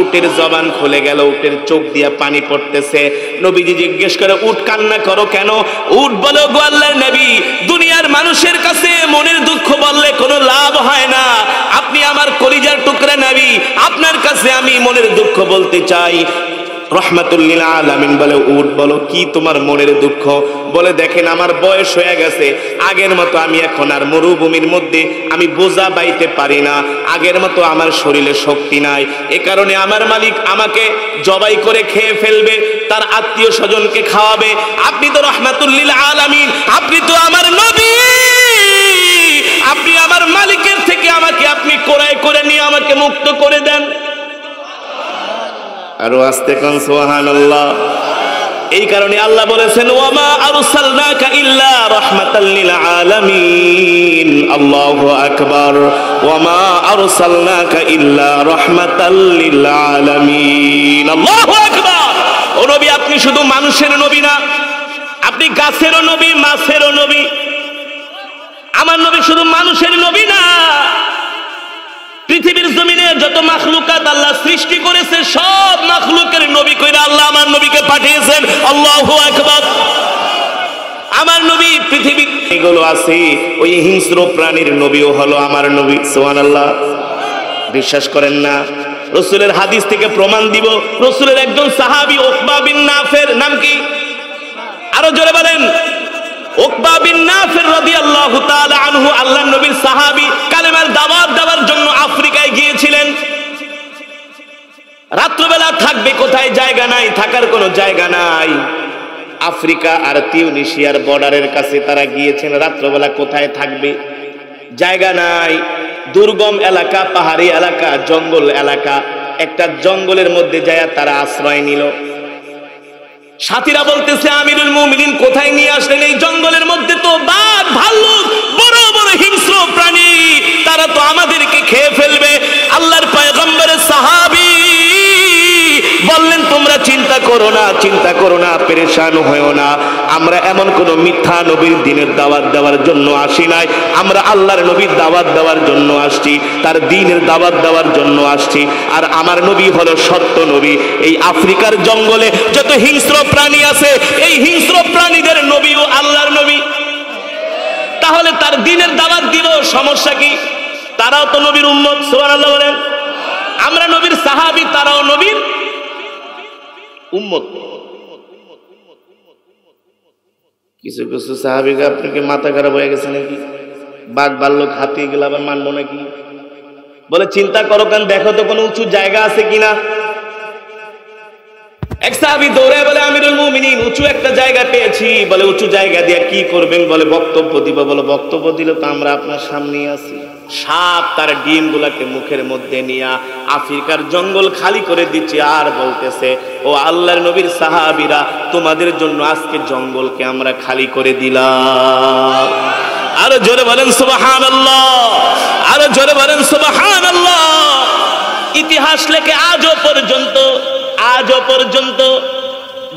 উটের জবান খুলে গেল, উটের চোখ দিয়ে পানি পড়তেছে। নবীজি জিজ্ঞেস করে, উট কান্না করো কেন? উট বলে, গো আল্লাহর নবী, দুনিয়ার মানুষের কাছে মনের দুঃখ বললে কোনো লাভ হয় না, আপনি আমার কলিজার টুকরা নবী, আপনার কাছে আমি মনের দুঃখ বলতে চাই। রাহমাতুল লিল আলামিন বলে, উট বলো কি তোমার মনের দুঃখ? বলে, দেখেন আমার বয়স হয়ে গেছে, আগের মতো আমি এখন আর মরুভূমির মধ্যে আমি বোঝা বাইতে পারি না, আগের মতো আমার শরীরে শক্তি নাই, এ কারণে আমার মালিক আমাকে জবাই করে খেয়ে ফেলবে, তার আত্মীয় স্বজনকে খাওয়াবে। আপনি তো রাহমাতুল লিল আলামিন, আপনি তো আমার নবী, আপনি আমার মালিকের থেকে আমাকে আপনি ক্রয় করে নিয়ে আমাকে মুক্ত করে দেন। আরো আস্তে কোন সুবহানাল্লাহ। এই কারণে আল্লাহ বলেছেন, ওয়ামা আরসালনাকা ইল্লা রাহমাতাল লিল আলামিন। আল্লাহু আকবার। ওয়ামা আরসালনাকা ইল্লা রাহমাতাল লিল আলামিন। আল্লাহু আকবার। ও নবী, আপনি শুধু মানুষের নবী না, আপনি গাছেরও নবী, মাছেরও নবী। আমার নবী শুধু মানুষের নবী না, পৃথিবীর জমিনে যত মাখলুকাত আল্লাহ সৃষ্টি করেছে, সব মাখলুকের নবী কইরা আল্লাহ আমার নবীকে পাঠিয়েছেন। আল্লাহু আকবার। আমার নবী পৃথিবী এগুলো আছে, ওই হিংস্র প্রাণীর নবীও হলো আমার নবী। সুবহানাল্লাহ। বিশ্বাস করেন না? রাসূলের হাদিস থেকে প্রমাণ দিব। রাসূলের একজন সাহাবী উকবা বিন নাফের, নাম কি? আরো জোরে বলেন। উকবা বিন নাফের রাদিয়াল্লাহু তাআলা আনহু আল্লাহর নবীর সাহাবী, কালেমার দাওয়াত দেওয়ার জন্য আফ্রিকায় গিয়েছিলেন। রাত্রিবেলা থাকবে কোথায়? জায়গা নাই, থাকার কোনো জায়গা নাই। আফ্রিকা আর তিউনিসিয়ার বর্ডারের কাছে তারা গিয়েছেন, রাত্রিবেলা কোথায় থাকবে? জায়গা নাই। দুর্গম এলাকা, পাহাড়ি এলাকা, জঙ্গল এলাকা। একটা জঙ্গলের মধ্যে যায় তারা আশ্রয় নিল। সাথীরা বলতেছে, আমিরুল মুমিনিন কোথায় নিয়ে আসলেন? এই জঙ্গলের মধ্যে তো বাঘ, ভাল্লুক, বড় বড় হিংস্র প্রাণী, তারা তো আমাদেরকে খেয়ে ফেলবে। আল্লাহর পয়গম্বরের সাহাবী বললেন, তোমরা চিন্তা করো না, পেরেশান হয়েও না। আমরা এমন কোন মিথ্যা নবীর দিনের দাওয়াত দেওয়ার জন্য আসি নাই, আমরা আল্লাহর নবীর দাওয়াত দেওয়ার জন্য আসছি, তার দ্বীনের দাওয়াত দেওয়ার জন্য আসছি। আর আমার নবী হলো সত্য নবী। এই আফ্রিকার জঙ্গলে যত হিংস্র প্রাণী আছে, এই হিংস্র প্রাণীদের নবীও আল্লাহর নবী। তাহলে তার দ্বীনের দাওয়াত দিব, সমস্যা কি? তারাও তো নবীর উম্মত। সুবহানাল্লাহ বলেন। আমরা নবীর সাহাবী, তারাও নবীর উম্মত। কিছু কিছু সাহাবীকে আপনাকে মাথা খারাপ হয়ে গেছে নাকি? বাঘ, ভাল্লুক, হাতি এগুলো আবার মানবো নাকি? বলে, চিন্তা করো কেন, দেখো তো কোনো উঁচু জায়গা আছে কিনা। এক সাহাবী দৌড়ে বলে, আমিরুল মুমিনিন উঁচু একটা জায়গা পেয়েছি। বলে, উঁচু জায়গা দিয়ে কি করবেন? বলে, বক্তব্য দিব। বলে, বক্তব্য দিলে তো আমরা আপনার সামনেই আছি। সাপ তার ডিম গুলাকে মুখের মধ্যে নিয়ে আফ্রিকার জঙ্গল খালি করে দিচ্ছে, আর বলতেছে, ও আল্লাহর নবীর সাহাবীরা, তোমাদের জন্য আজকে জঙ্গলকে আমরা খালি করে দিলাম। আরো জোরে বলেন সুবহানাল্লাহ, আরো জোরে বলেন সুবহানাল্লাহ। ইতিহাস লেখে আজও পর্যন্ত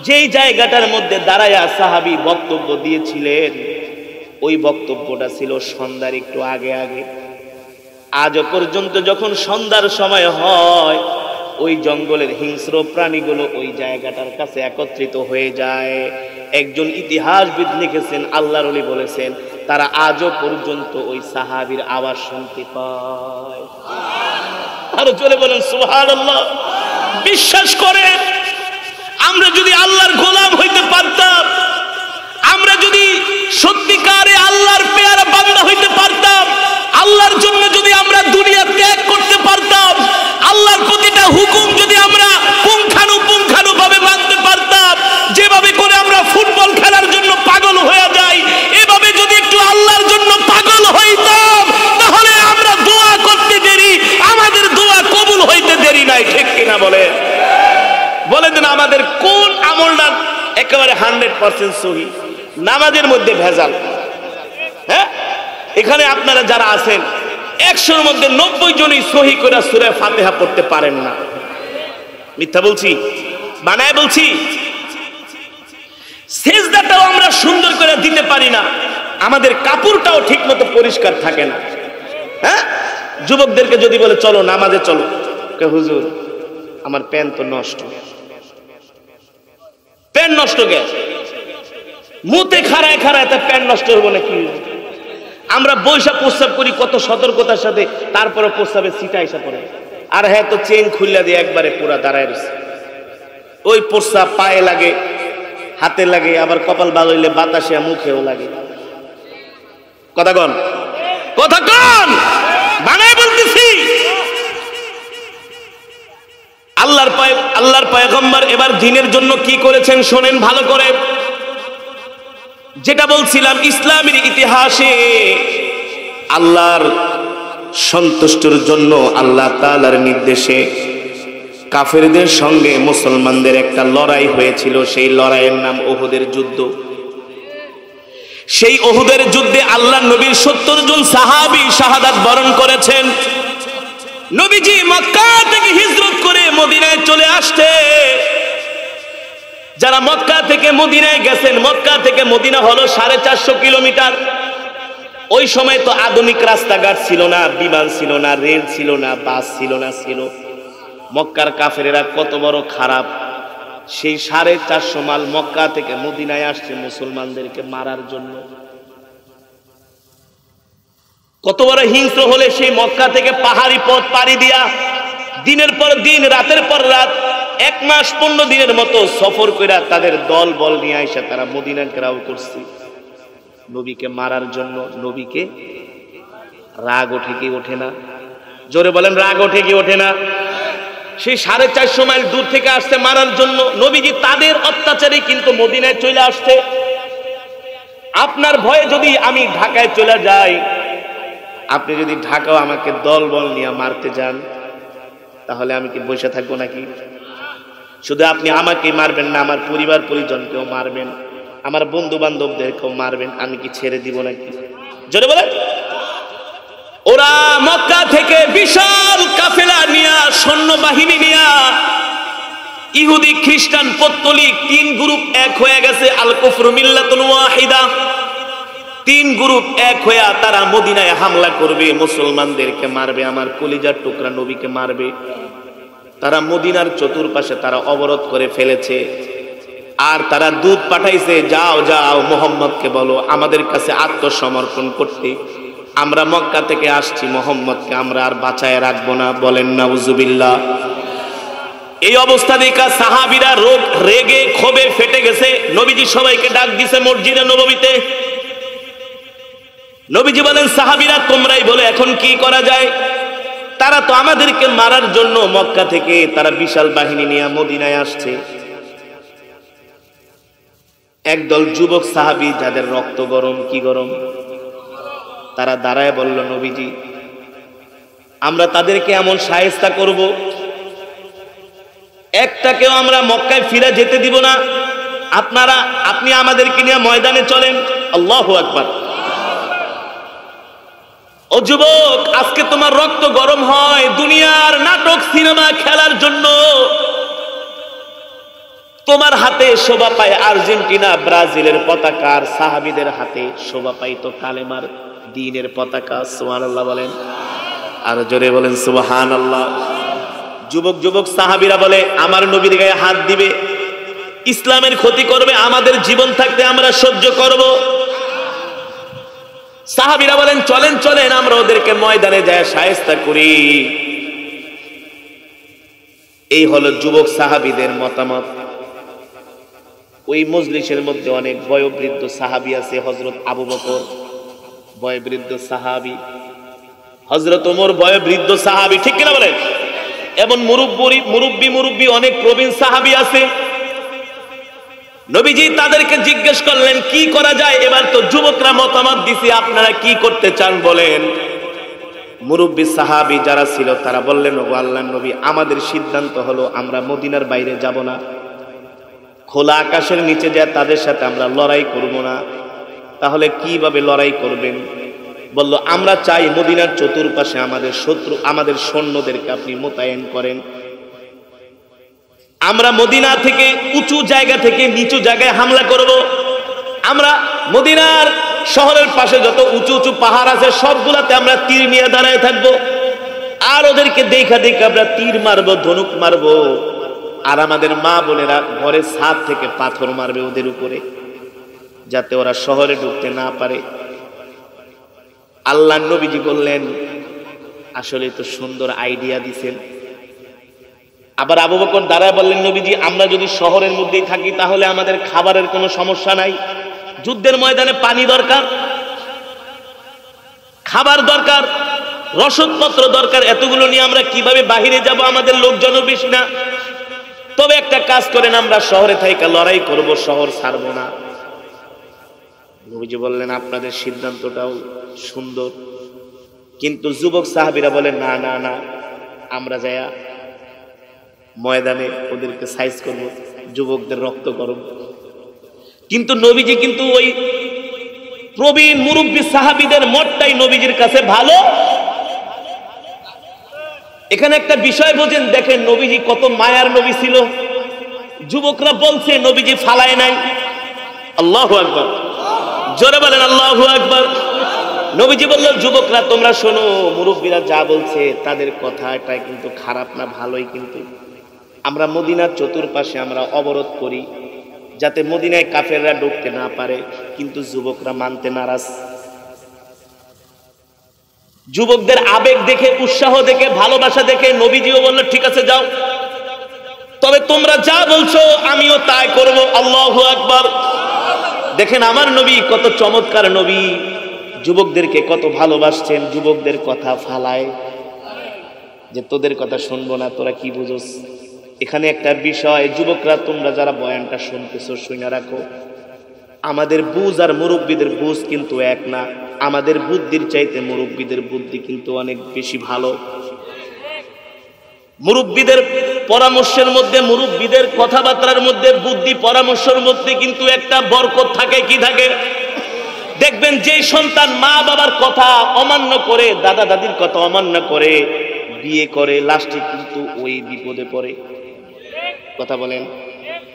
যেই জায়গাটার মধ্যে দাঁড়ায়া সাহাবী বক্তব্য দিয়েছিলেন, ওই বক্তব্যটা ছিল সন্ধ্যার একটু আগে আগে। আজও পর্যন্ত যখন সন্ধ্যার সময় হয়, ওই জঙ্গলের হিংস্র প্রাণীগুলো ওই জায়গাটার কাছে একত্রিত হয়ে যায়। একজন ইতিহাসবিদ লিখেছেন, আল্লাহর ওলি বলেছেন, তারা আজও পর্যন্ত ওই সাহাবীর আওয়াজ শুনতে পায়। আরো চলে বলেন সুবহানাল্লাহ। বিশ্বাস করেন, আমরা যদি আল্লাহর গোলাম হইতে পারতাম, আমরা যদি সত্যিকারে আল্লাহর পেয়ারা বান্দা হইতে পারতাম, আল্লাহর জন্য যদি আমরা দুনিয়া ত্যাগ করতে পারতাম, আল্লাহর প্রতিটা হুকুম যদি আমরা পুঙ্খানুপুঙ্খানুভাবে মানতে পারতাম, যেভাবে করে আমরা ফুটবল খেলার জন্য পাগল হয়ে যাই, এভাবে যদি একটু আল্লাহর জন্য পাগল হইতাম, তাহলে আমরা দোয়া করতে দেরি, আমাদের দোয়া কবুল হইতে দেরি নাই। ঠিক কিনা বলে? বলে দেন আমাদের কোন আমলটা একেবারে 100% সহি? নামাজের মধ্যে ভেজাল। হ্যাঁ, এখানে আপনারা যারা আছেন 100-র মধ্যে 90 জনই সহি করে সূরা ফাতিহা পড়তে পারেন না। মিথ্যা বলছি? বানায় বলছি? সিজদাটাও আমরা সুন্দর করে দিতে পারি না, আমাদের কাপড়টাও ঠিক মতো পরিষ্কার থাকে না। হ্যাঁ, যুবকদেরকে যদি বলে চলো নামাজে চলো, কে হুজুর আমার প্যান্ট তো নষ্ট। প্যান্ট নষ্ট গে মুতে খাড়ায় খাড়ায় তা প্যান্ট নষ্ট হবো নাকি? আমরা বৈশা প্রস্রাব করি কত সতর্কতার সাথে, তারপরে প্রস্রাবে সিটা এসে পড়ে। আর হ্যাঁ, তো চেইন খুললা দিয়ে একবারে পুরা দাঁড়ায় রয়েছে। ওই প্রস্রাব পায়ে লাগে, হাতে লাগে, আবার কপাল বাজাইলে বাতাসে মুখেও লাগে। কথা কন, কথা কন, বানায় বলতেছি। আল্লাহর পয়গম্বর এবার দ্বীনের জন্য কি করেছেন শোনেন ভালো করে। যেটা বলছিলাম, ইসলামের ইতিহাসে আল্লাহর সন্তুষ্টির জন্য আল্লাহ তাআলার নির্দেশে কাফেরদের সঙ্গে মুসলমানদের একটা লড়াই হয়েছিল। সেই লড়াইয়ের নাম উহুদের যুদ্ধ। সেই উহুদের যুদ্ধে আল্লাহর নবীর 70 জন সাহাবী শাহাদাত বরণ করেছেন। নবীজি মক্কা থেকে হিজরত করে মদিনায় চলে আসতে, যারা মক্কা থেকে মদিনায় গেছেন, মক্কা থেকে মদিনা হলো 450 কিলোমিটার। ওই সময় তো আধুনিক রাস্তাঘাট ছিল না, বিমান ছিল না, রেল ছিল না, বাস ছিল না। ছিল মক্কার কাফেরেরা কত বড় খারাপ, সেই 450 মাইল মক্কা থেকে মদিনায় আসছে মুসলমানদেরকে মারার জন্য। কত বড় হিংস্র হলে সেই মক্কা থেকে পাহাড়ি পথ পাড়ি দিয়া দিনের পর দিন, রাতের পর রাত, 1 মাস 15 দিনের মতো সফর করে তাদের দল বল নিয়ে আইসা তারা মদিনা ঘেরাও করছে নবীকে মারার জন্য। নবীকে রাগ ওঠে কি ওঠে না? জোরে বলেন, রাগ ওঠে কি ওঠে না? সেই 450 মাইল দূর থেকে আসছে মারার জন্য। নবীজি তাদের অত্যাচারে কিন্তু মদিনায় চলে আসছে। আপনার ভয়ে যদি আমি ঢাকায় চলে যাই, আপনি যদি ঢাকাও আমাকে দল বল নিয়ে মারতে যান, তাহলে আমি কি বসে থাকবো নাকি? শুধু আপনি আমাকে মারবেন না, আমার পরিবার পরিজনকেও মারবেন, আমার বন্ধু বান্ধবদেরকেও মারবেন, আমি কি ছেড়ে দিব নাকি? জোরে বলেন। ওরা মক্কা থেকে বিশাল কাফেলা নিয়া, সৈন্যবাহিনী নিয়া, ইহুদি খ্রিস্টান পৌত্তলিক 3 গ্রুপ এক হয়ে গেছে। আল কুফরু মিল্লাতুন ওয়াহিদা। 3 গ্রুপ এক হয়ে তারা মদিনায় হামলা করবে, মুসলমানদেরকে মারবে, আমার কলিজার টুকরা নবীকে মারবে। তারা মদিনার চতুর্পাশে তারা অবরোধ করে ফেলেছে। আর তারা দূত পাঠাইছে, যাও যাও মুহাম্মদকে বলো আমাদের কাছে আত্মসমর্পণ করতে, আমরা মক্কা থেকে আসছি, মুহাম্মদকে আমরা আর বাঁচায় রাখবো না। বলেন নাউজুবিল্লাহ। এই অবস্থা দেখা সাহাবীরা রেগে ক্ষোভে ফেটে গেছে। নবীজি সবাইকে ডাক দিছে মসজিদে নববীতে। নবীজি বলেন, সাহাবীরা তোমরাই বলো এখন কি করা যায়? তারা তো আমাদেরকে মারার জন্য মক্কা থেকে তারা বিশাল বাহিনী নিয়ে মদিনায় আসছে। একদল যুবক সাহাবী যাদের রক্ত গরম, কি গরম, তারা দাঁড়ায় বলল, নবীজি আমরা তাদেরকে এমন শায়েস্তা করব, একটাকেও আমরা মক্কায় ফিরে যেতে দিব না। আপনি আমাদেরকে নিয়ে ময়দানে চলেন। আল্লাহু আকবার। ও যুবক, আজকে তোমার রক্ত গরম হয় দুনিয়ার নাটক সিনেমা খেলার জন্য, তোমার হাতে শোভা পায় আর্জেন্টিনা ব্রাজিলের পতাকা, আর সাহাবীদের হাতে শোভা পাইতো কালেমার দ্বীনের পতাকা। সুবহানাল্লাহ বলেন, আর জোরে বলেন সুবহানাল্লাহ। যুবক যুবক সাহাবীরা বলে আমার নবীর গায়ে হাত দিবে, ইসলামের ক্ষতি করবে, আমাদের জীবন থাকতে আমরা সহ্য করব। সাহাবীরা বলেন চলেন চলেন আমরা ওদেরকে ময়দানে যায় শায়েস্তা করি। এই হলো যুবক সাহাবীদের মতামত। ওই মজলিসের মধ্যে অনেক বয়োবৃদ্ধ সাহাবী আছে। হযরত আবু বকর বয়োবৃদ্ধ সাহাবী, হযরত ওমর বয়োবৃদ্ধ সাহাবী, ঠিক কিনা বলেন? এবং মুরব্বী অনেক প্রবীণ সাহাবী আছে। নবীজি তাদেরকে জিজ্ঞেস করলেন কি করা যায়। এবার তো যুবকরা মতামত দিছে, আপনারা কি করতে চান বলেন। মুরব্বী সাহাবী যারা ছিল তারা বললেন ওগো আল্লাহর নবী, আমাদের সিদ্ধান্ত হলো আমরা মদিনার বাইরে যাব না, খোলা আকাশের নিচে যায় তাদের সাথে আমরা লড়াই করব না। তাহলে কিভাবে লড়াই করবেন? বলল আমরা চাই মদিনার চতুর্পাশে আমাদের শত্রু, আমাদের সৈন্যদেরকে আপনি মোতায়েন করেন। আমরা মদিনা থেকে উঁচু জায়গা থেকে নিচু জায়গায় হামলা করব। আমরা মদিনার শহরের পাশে যত উঁচু উঁচু পাহাড় আছে সবগুলাতে আমরা তীর নিয়ে দাঁড়ায় থাকবো, আর ওদেরকে দেখা দেখা আমরা তীর মারবো, ধনুক মারবো, আর আমাদের মা বোনেরা ঘরের ছাদ থেকে পাথর মারবে ওদের উপরে, যাতে ওরা শহরে ঢুকতে না পারে। আল্লাহর নবীজি বললেন আসলে তো সুন্দর আইডিয়া দিছেন। আবার আবু বকর দাঁড়ায় বললেন নবীজি আমরা যদি শহরের মধ্যেই থাকি তাহলে আমাদের খাবারের কোনো সমস্যা নাই, যুদ্ধের ময়দানে পানি দরকার, খাবার দরকার, রসদপত্র দরকার, এতগুলো নিয়ে আমরা কিভাবে বাহিরে যাব, আমাদের লোকজনও বেশি না। তবে একটা কাজ করেন আমরা শহরে থাইকা লড়াই করব, শহর ছাড়ব না। নবীজি বললেন আপনাদের সিদ্ধান্তটাও সুন্দর, কিন্তু যুবক সাহাবীরা বলেন না না না, আমরা যায়া ময়দানে ওদেরকে সাইজ করব, যুবকদের রক্ত গরম। কিন্তু নবীজি কিন্তু ওই প্রবীণ মুরব্বী সাহাবীদের মতটাই নবীজির কাছে ভালো। এখানে একটা বিষয় বোঝেন, দেখেন নবীজি কত মায়ার নবী ছিল। যুবকরা বলছে নবীজি ফালায় নাই। আল্লাহু আকবার, জোরে বলেন আল্লাহু আকবার। নবীজি বলল যুবকরা তোমরা শোনো, মুরব্বীরা যা বলছে তাদের কথাটা কিন্তু খারাপ না, ভালোই, কিন্তু আমরা মদিনার চতুর্পাশে আমরা অবরোধ করি যাতে মদিনায় কাফেররা ঢুকতে না পারে। কিন্তু যুবকরা মানতে নারাজ। যুবকদের আবেগ দেখে, উৎসাহ দেখে, ভালোবাসা দেখে নবীজিও বলল ঠিক আছে যাও, তবে তোমরা যা বলছো আমিও তাই করব। আল্লাহু আকবার। দেখেন আমার নবী কত চমৎকার নবী, যুবকদেরকে কত ভালোবাসছেন। যুবকদের কথা ফালায় যে তোদের কথা শুনবো না, তোরা কি বুঝোস। এখানে একটা বিষয়, যুবকরা তোমরা যারা বয়ানটা শুনতেছো শুনে রাখো, আমাদের বুঝ আর মুরব্বীদের বুঝ কিন্তু এক না। আমাদের বুদ্ধির চাইতে মুরব্বীদের বুদ্ধি কিন্তু অনেক বেশি ভালো। মুরব্বীদের পরামর্শের মধ্যে, মুরব্বীদের কথাবার্তার মধ্যে, বুদ্ধি পরামর্শের মধ্যে কিন্তু একটা বরকত থাকে। কি থাকে? দেখবেন যে সন্তান মা বাবার কথা অমান্য করে, দাদা দাদির কথা অমান্য করে বিয়ে করে, লাস্টে কিন্তু ওই বিপদে পড়ে। কথা বলেন,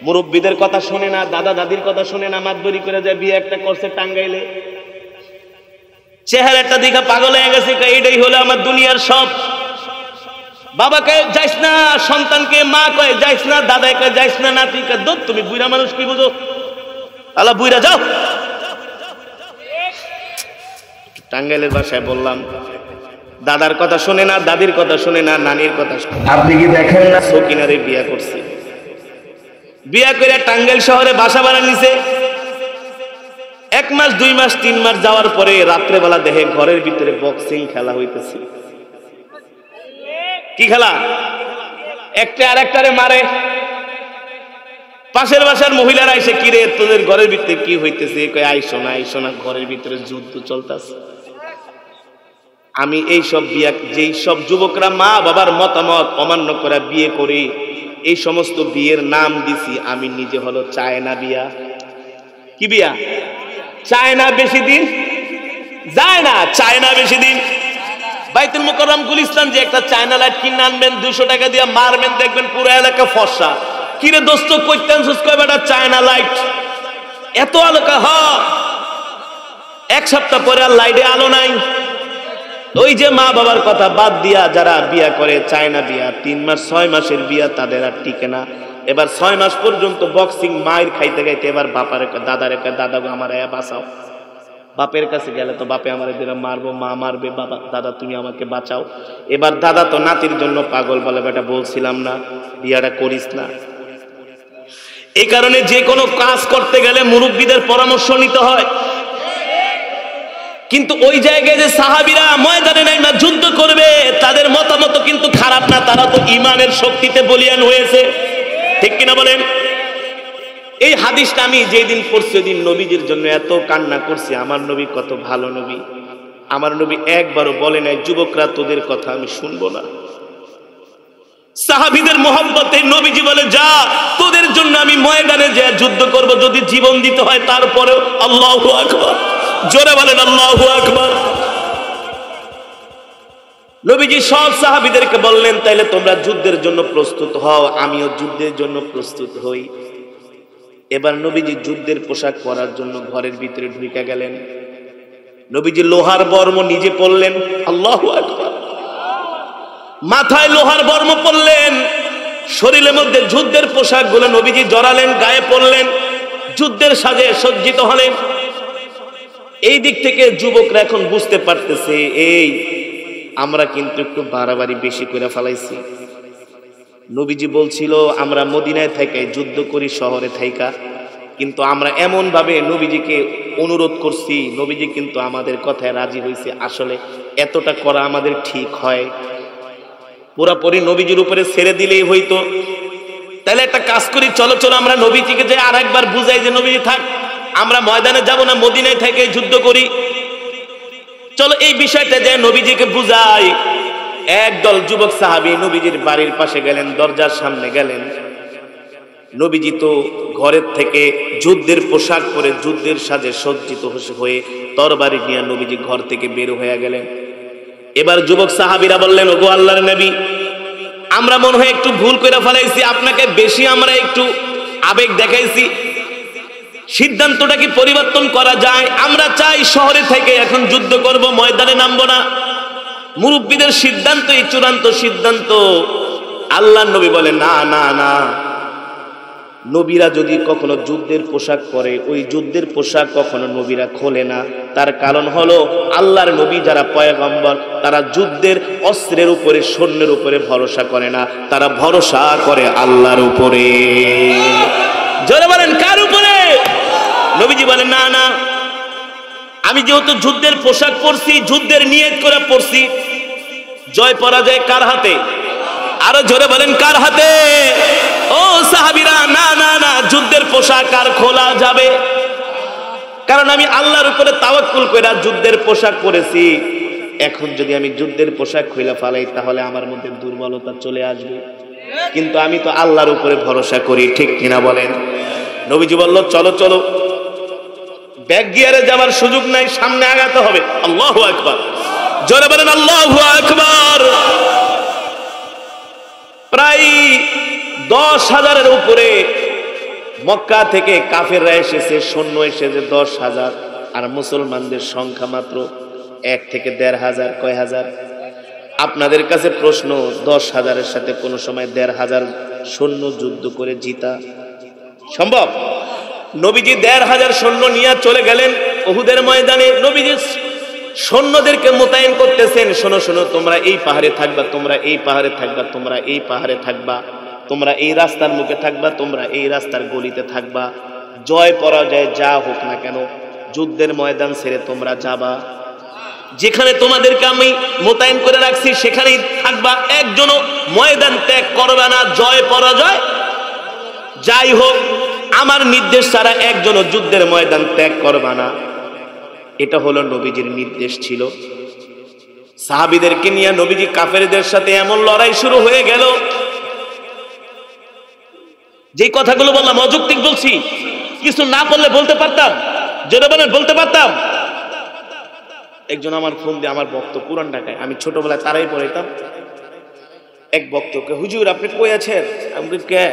মুরব্বীদের কথা শুনে না, দাদা দাদির কথা শুনে না, মাতবরি করে যায়, বিয়ে একটা করছে টাঙ্গাইলে, চেহারাটা দিকে পাগল হয়ে গেছে, এইটাই হলো আমার দুনিয়ার সব। বাবাকে যাইস না, সন্তানকে মা কয়ে যাইস না, দাদাকে যাইস না, নাতিকে দোদ, তুমি বুইরা মানুষ কি বুঝো, আল্লাহ বুইরা যাও। টাঙ্গাইলের ভাষায় বললাম, দাদার কথা শুনে না, দাদির কথা শুনে না, নানির কথা শুনে। আপনি কি দেখেন না সকিনারে বিয়া করছে, বিয়া করে টাঙ্গাইল শহরে বাসা ভাড়া নিছে। 1 মাস 2 মাস 3 মাস যাওয়ার পরে রাত্রেবেলা দেখে ঘরের ভিতরে বক্সিং খেলা হইতেছে। কি খেলা? একটা আর একটারে মারে। পাশের বাসার মহিলারা এসে কিরে তোদের ঘরের ভিতরে কি হইতেছে, কই আইসো না আইসো না, ঘরের ভিতরে যুদ্ধ চলতেছে। আমি এই সব বিয়া, যেই সব যুবকরা মা বাবার মতামত অমান্য করে বিয়ে করি, এই সমস্ত বিয়ের নাম দিছি আমি নিজে হলো চায়না বিয়া। কি বিয়া? চায়না। বেশি দিন যায় না, চায়না বেশি দিন। বাইতুল মুকাররম গুলিস্তান যে একটা চায়না লাইট কিনে আনবেন, 200 টাকা দিয়ে মারবেন, দেখবেন পুরো এলাকা ফর্সা। কিরে দোস্ত কইতেন কয় বেটা চায়না লাইট এত আলো হ, এক সপ্তাহ পরে আর লাইটে আলো নাই। ওই যে মা বাবার কথা বাদ দিয়া যারা বিয়া করে চায়না বিয়া, 3 মাস 6 মাসের বিয়া তাদের আর টিকে না। এবার 6 মাস পর্যন্ত বক্সিং মায়ের খাইতে খাইতে এবার বাপার দাদার দাদা আমার বাঁচাও। বাপের কাছে গেলে তো বাপে আমার দিনে মারবো, মা মারবে, বাবা দাদা তুমি আমাকে বাঁচাও। এবার দাদা তো নাতির জন্য পাগল, বলে বেটা বলছিলাম না বিয়াটা করিস না। এই কারণে যে কোনো কাজ করতে গেলে মুরব্বীদের পরামর্শ নিতে হয়। কিন্তু ওই জায়গায় যে সাহাবীরা ময়দানে নাইমা যুদ্ধ করবে তাদের মতামত কিন্তু খারাপ না, তারা তো ইমানের শক্তিতে বলিয়ান হয়েছে, ঠিক কিনা বলেন? এই হাদিসটা আমি যেদিন পড়ছি ওইদিন নবীজির জন্য এত কান্না করছি। আমার নবী কত ভালো নবী, আমার নবী একবারও বলে নাই যুবকরা তোদের কথা আমি শুনবো না। সাহাবীদের মোহাব্বতে নবীজি বলে যা তোদের জন্য আমি ময়দানে যে যুদ্ধ করব, যদি জীবন দিতে হয় তারপরেও। আল্লাহু আকবার, জোরে বলেন আল্লাহু আকবার। নবীজি সব সাহাবীদেরকে বললেন তাইলে তোমরা যুদ্ধের জন্য প্রস্তুত হও, আমিও যুদ্ধের জন্য প্রস্তুত হই। এবার নবীজি যুদ্ধের পোশাক পরার জন্য ঘরের ভিতরে ঢুকে গেলেন। নবীজি লোহার বর্ম নিজে পরলেন, আল্লাহু আকবার, মাথায় লোহার বর্ম পরলেন, শরীরের মধ্যে যুদ্ধের পোশাক গুলো নবীজি জড়ালেন, গায়ে পরলেন, যুদ্ধের সাজে সজ্জিত হলেন। এই দিক থেকে যুবকরা এখন বুঝতে পারতেছে এই আমরা কিন্তু একটু বাড়াবাড়ি বেশি করে ফেলাইছি। নবীজি বলছিল আমরা মদিনায় থেকে যুদ্ধ করি শহরে থাইকা, কিন্তু আমরা এমন ভাবে নবীজিকে অনুরোধ করছি, নবীজি কিন্তু আমাদের কথায় রাজি হয়েছে। আসলে এতটা করা আমাদের ঠিক হয়? পুরাপুরি নবীজির উপরে ছেড়ে দিলেই হইতো। তাহলে একটা কাজ করি, চলো চলো আমরা নবীজিকে যে আর একবার বুঝাই যে নবীজি থাক, আমরা ময়দানে যাব না, মদিনায় থেকে যুদ্ধ করি। চলো এই বিষয়টা যে নবীজিকে বুঝাই। একদল যুবক সাহাবী নবীজির বাড়ির পাশে গেলেন, দরজার সামনে গেলেন। নবীজি তো ঘরের থেকে যুদ্ধের পোশাক পরে যুদ্ধের সাজে সজ্জিত হয়ে তরবারি নিয়ে নবীজি ঘর থেকে বের হয়ে গেলেন। এবার যুবক সাহাবীরা বললেন ওগো আল্লাহর নবী, আমরা মনে হয় একটু ভুল করে ফেলাইছি, আপনাকে বেশি আমরা একটু আবেগ দেখাইছি, সিদ্ধান্তটা কি পরিবর্তন করা যায়? আমরা চাই শহরে থেকে এখন যুদ্ধ করব, ময়দানে নামবো না। মুরব্বীদের সিদ্ধান্ত এই চূড়ান্ত সিদ্ধান্ত। আল্লাহর নবী বলেন না না না, নবীরা যদি কখনো যুদ্ধের পোশাক পরে ওই যুদ্ধের পোশাক কখনো নবীরা খোলে না। তার কারণ হলো আল্লাহর নবী যারা পয়গম্বর তারা যুদ্ধের অস্ত্রের উপরে সৈন্যের উপরে ভরসা করে না, তারা ভরসা করে আল্লাহর উপরে। জোরে বলেন কার উপরে? নবীজি বলেন না না, আমি যেহেতু যুদ্ধের পোশাক পরছি, যুদ্ধের নিয়ত করে পরছি, জয় পরাজয় কার হাতে? আরো জোরে বলেন কার হাতে? ও সাহাবীরা, না না না, যুদ্ধের পোশাক আর খোলা যাবে? কারণ আমি আল্লাহর উপরে তাওয়াক্কুল করে যুদ্ধের পোশাক পরেছি। এখন যদি আমি যুদ্ধের পোশাক খুলে ফেলাই তাহলে আমার মধ্যে দুর্বলতা চলে আসবে, কিন্তু আমি তো আল্লাহর উপরে ভরসা করি, ঠিক কিনা বলেন? নবীজি বলল চলো চলো, ব্যাক গিয়ারে যাওয়ার সুযোগ নাই, সামনে আগাতে হবে। আল্লাহু আকবার, জোরে বলেন আল্লাহু আকবার। প্রায় 10,000-এর উপরে মক্কা থেকে কাফেররা এসেছে, সৈন্য এসেছে 10,000, আর মুসলমানদের সংখ্যা মাত্র 1 থেকে 1,500। কয় হাজার? আপনাদের কাছে প্রশ্ন, 10,000-এর সাথে কোনো সময় 1,500 সৈন্য যুদ্ধ করে জিতা সম্ভব? নবীজি 1,500 সৈন্য নিয়ে চলে গেলেন উহুদের ময়দানে। নবীজি সৈন্যদেরকে মোতায়েন করতেছেন, শোনো শোনো, তোমরা এই পাহাড়ে থাকবা, তোমরা এই পাহাড়ে থাকবা, তোমরা এই পাহাড়ে থাকবা, তোমরা এই রাস্তার মুখে থাকবা, তোমরা এই রাস্তার গলিতে থাকবা। জয় পরাজয় যা হোক না কেন যুদ্ধের ময়দান ছেড়ে তোমরা যাবা, যেখানে তোমাদেরকে আমি মোতায়েন করে রাখছি সেখানেই থাকবা, একজনও ময়দান ত্যাগ করবে না। জয় পরাজয় যাই হোক, আমার নির্দেশ ছাড়া একজনও যুদ্ধের ময়দান ত্যাগ করবে না। এটা হলো নবীজির নির্দেশ ছিল। সাহাবীদেরকে নিয়ে নবীজি কাফেরদের সাথে এমন লড়াই শুরু হয়ে গেল, যে কথাগুলো বললাম অযৌক্তিক বলছি, কিছু না বললে বলতে পারতাম, যেটা বলেন বলতে পারতাম। একজন আমার ফোন দিয়ে, আমার বক্ত পুরান ঢাকায়, আমি ছোটবেলায় তারাই পড়াইতাম। এক বক্তকে, হুজুর আপনি কই আছেন? আমি কে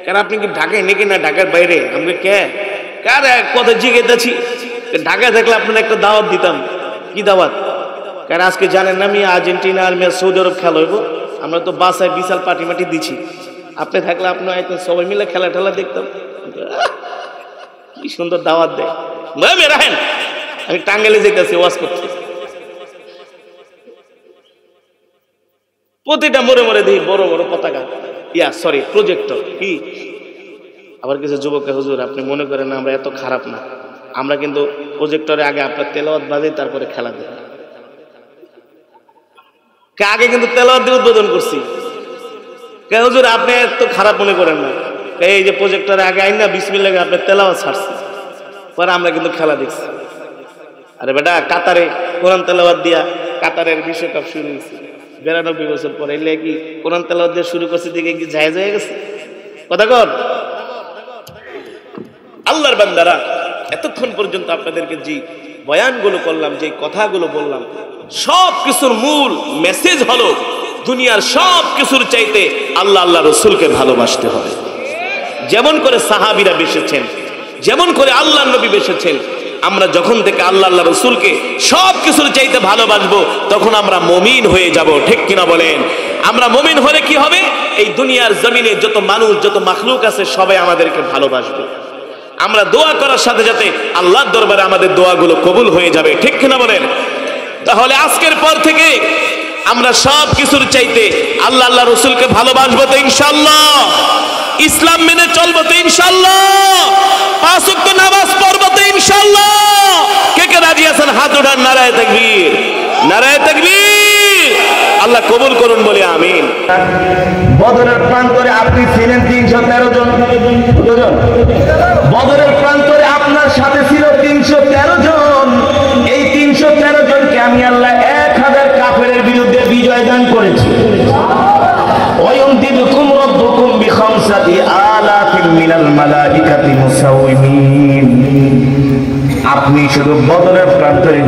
কারণ আপনি কি ঢাকায় নাকি না ঢাকার বাইরে? আমি কে কার কথা জিজ্ঞেসি, ঢাকায় থাকলে আপনার একটা দাওয়াত দিতাম। কি দাওয়াত? কারণ আজকে জানেন না আমি আর্জেন্টিনা আর সৌদি আরব খেলা হইব, আমরা তো বাসায় বিশাল পার্টি মাটি দিচ্ছি। আপনি থাকলে আপনি হয়তো সবাই মিলে খেলা ঠেলা দেখতাম। কি সুন্দর দাওয়াত দেয়। রাখেন, আমি টাঙ্গাইলে যেতেছি ওয়াজ করতে, প্রতিটা মোড়ে মোড়ে দিই বড় বড় পতাকা, প্রজেক্টর। কি আবার কিছু যুবককে, হুজুর আপনি মনে করেন না আমরা এত খারাপ না, আমরা কিন্তু প্রজেক্টরে আগে আপনার তেলাওয়াত বাজে তারপরে খেলা দেয়। আগে কিন্তু তেলাওয়াত দিয়ে উদ্বোধন করছি। হুজুর আপনি এত খারাপ মনে করেন না, এই যে প্রজেক্টরে আগে আইন না বিসমিল্লাহ আপনার তেলাওয়াত ছাড়ছি, পরে আমরা কিন্তু খেলা দেখছি। আরে বেটা, কাতারে কোরআন তেলাওয়াত দিয়া কাতারের বিশ্বকাপ শুরু হয়েছে 92 বছর পরে। এলে কি কোরআন তেলাওয়াত দিয়ে শুরু করছে দিকে কি জায়েজ হয়ে গেছে? কথা কর। আল্লাহর বান্দারা, এতক্ষণ পর্যন্ত আপনাদেরকে যে বয়ানগুলো করলাম, যে কথাগুলো বললাম, সব কিছুর মূল মেসেজ হলো দুনিয়ার সব কিছুর চাইতে আল্লাহ আল্লাহ রসুলকে ভালোবাসতে হবে। যেমন করে সাহাবীরা বেসেছেন, যেমন করে আল্লাহ নবী বেসেছেন, আমরা যখন থেকে আল্লাহ আল্লাহ রসুলকে সব কিছুর চাইতে ভালোবাসবো তখন আমরা মুমিন হয়ে যাব। ঠিক কিনা বলেন? আমরা মুমিন হলে কি হবে? এই দুনিয়ার জমিনে যত মানুষ, যত মাখলুক আছে সবাই আমাদেরকে ভালোবাসবে। আমরা দোয়া করার সাথে সাথে আল্লাহর দরবারে আমাদের দোয়াগুলো কবুল হয়ে যাবে। ঠিক কিনা বলেন? তাহলে আজকের পর থেকে আমরা সব কিছুর চাইতে আল্লাহ আল্লাহ রসুলকে ভালোবাসবো তো ইনশাআল্লাহ, ইসলাম মেনে চলবো তো ইনশাআল্লাহ, 5 ওয়াক্ত নামাজ পড়বো তো ইনশাআল্লাহ। কে কে রাজি আছেন? হাত উঠান। নারায়ে তাকবীর, নারায়ে তাকবীর। আল্লাহ কবুল করুন, বলে আমিন। বদরের প্রান্তরে আপনি ছিলেন 313 জন। বদরের প্রান্তরে আপনার সাথে ছিল 313 জন। এই 313 জনকে আমি আল্লাহ 1000 কাফেরের বিরুদ্ধে বিজয় দান করেছি। ওয়ায়ুমদিদুকুম রাব্বুকুম বিখামসাতি আলাফিন মিনাল মালাইকাতি মুসাওয়িমিন। আপনি শুধু বদরের প্রান্তরে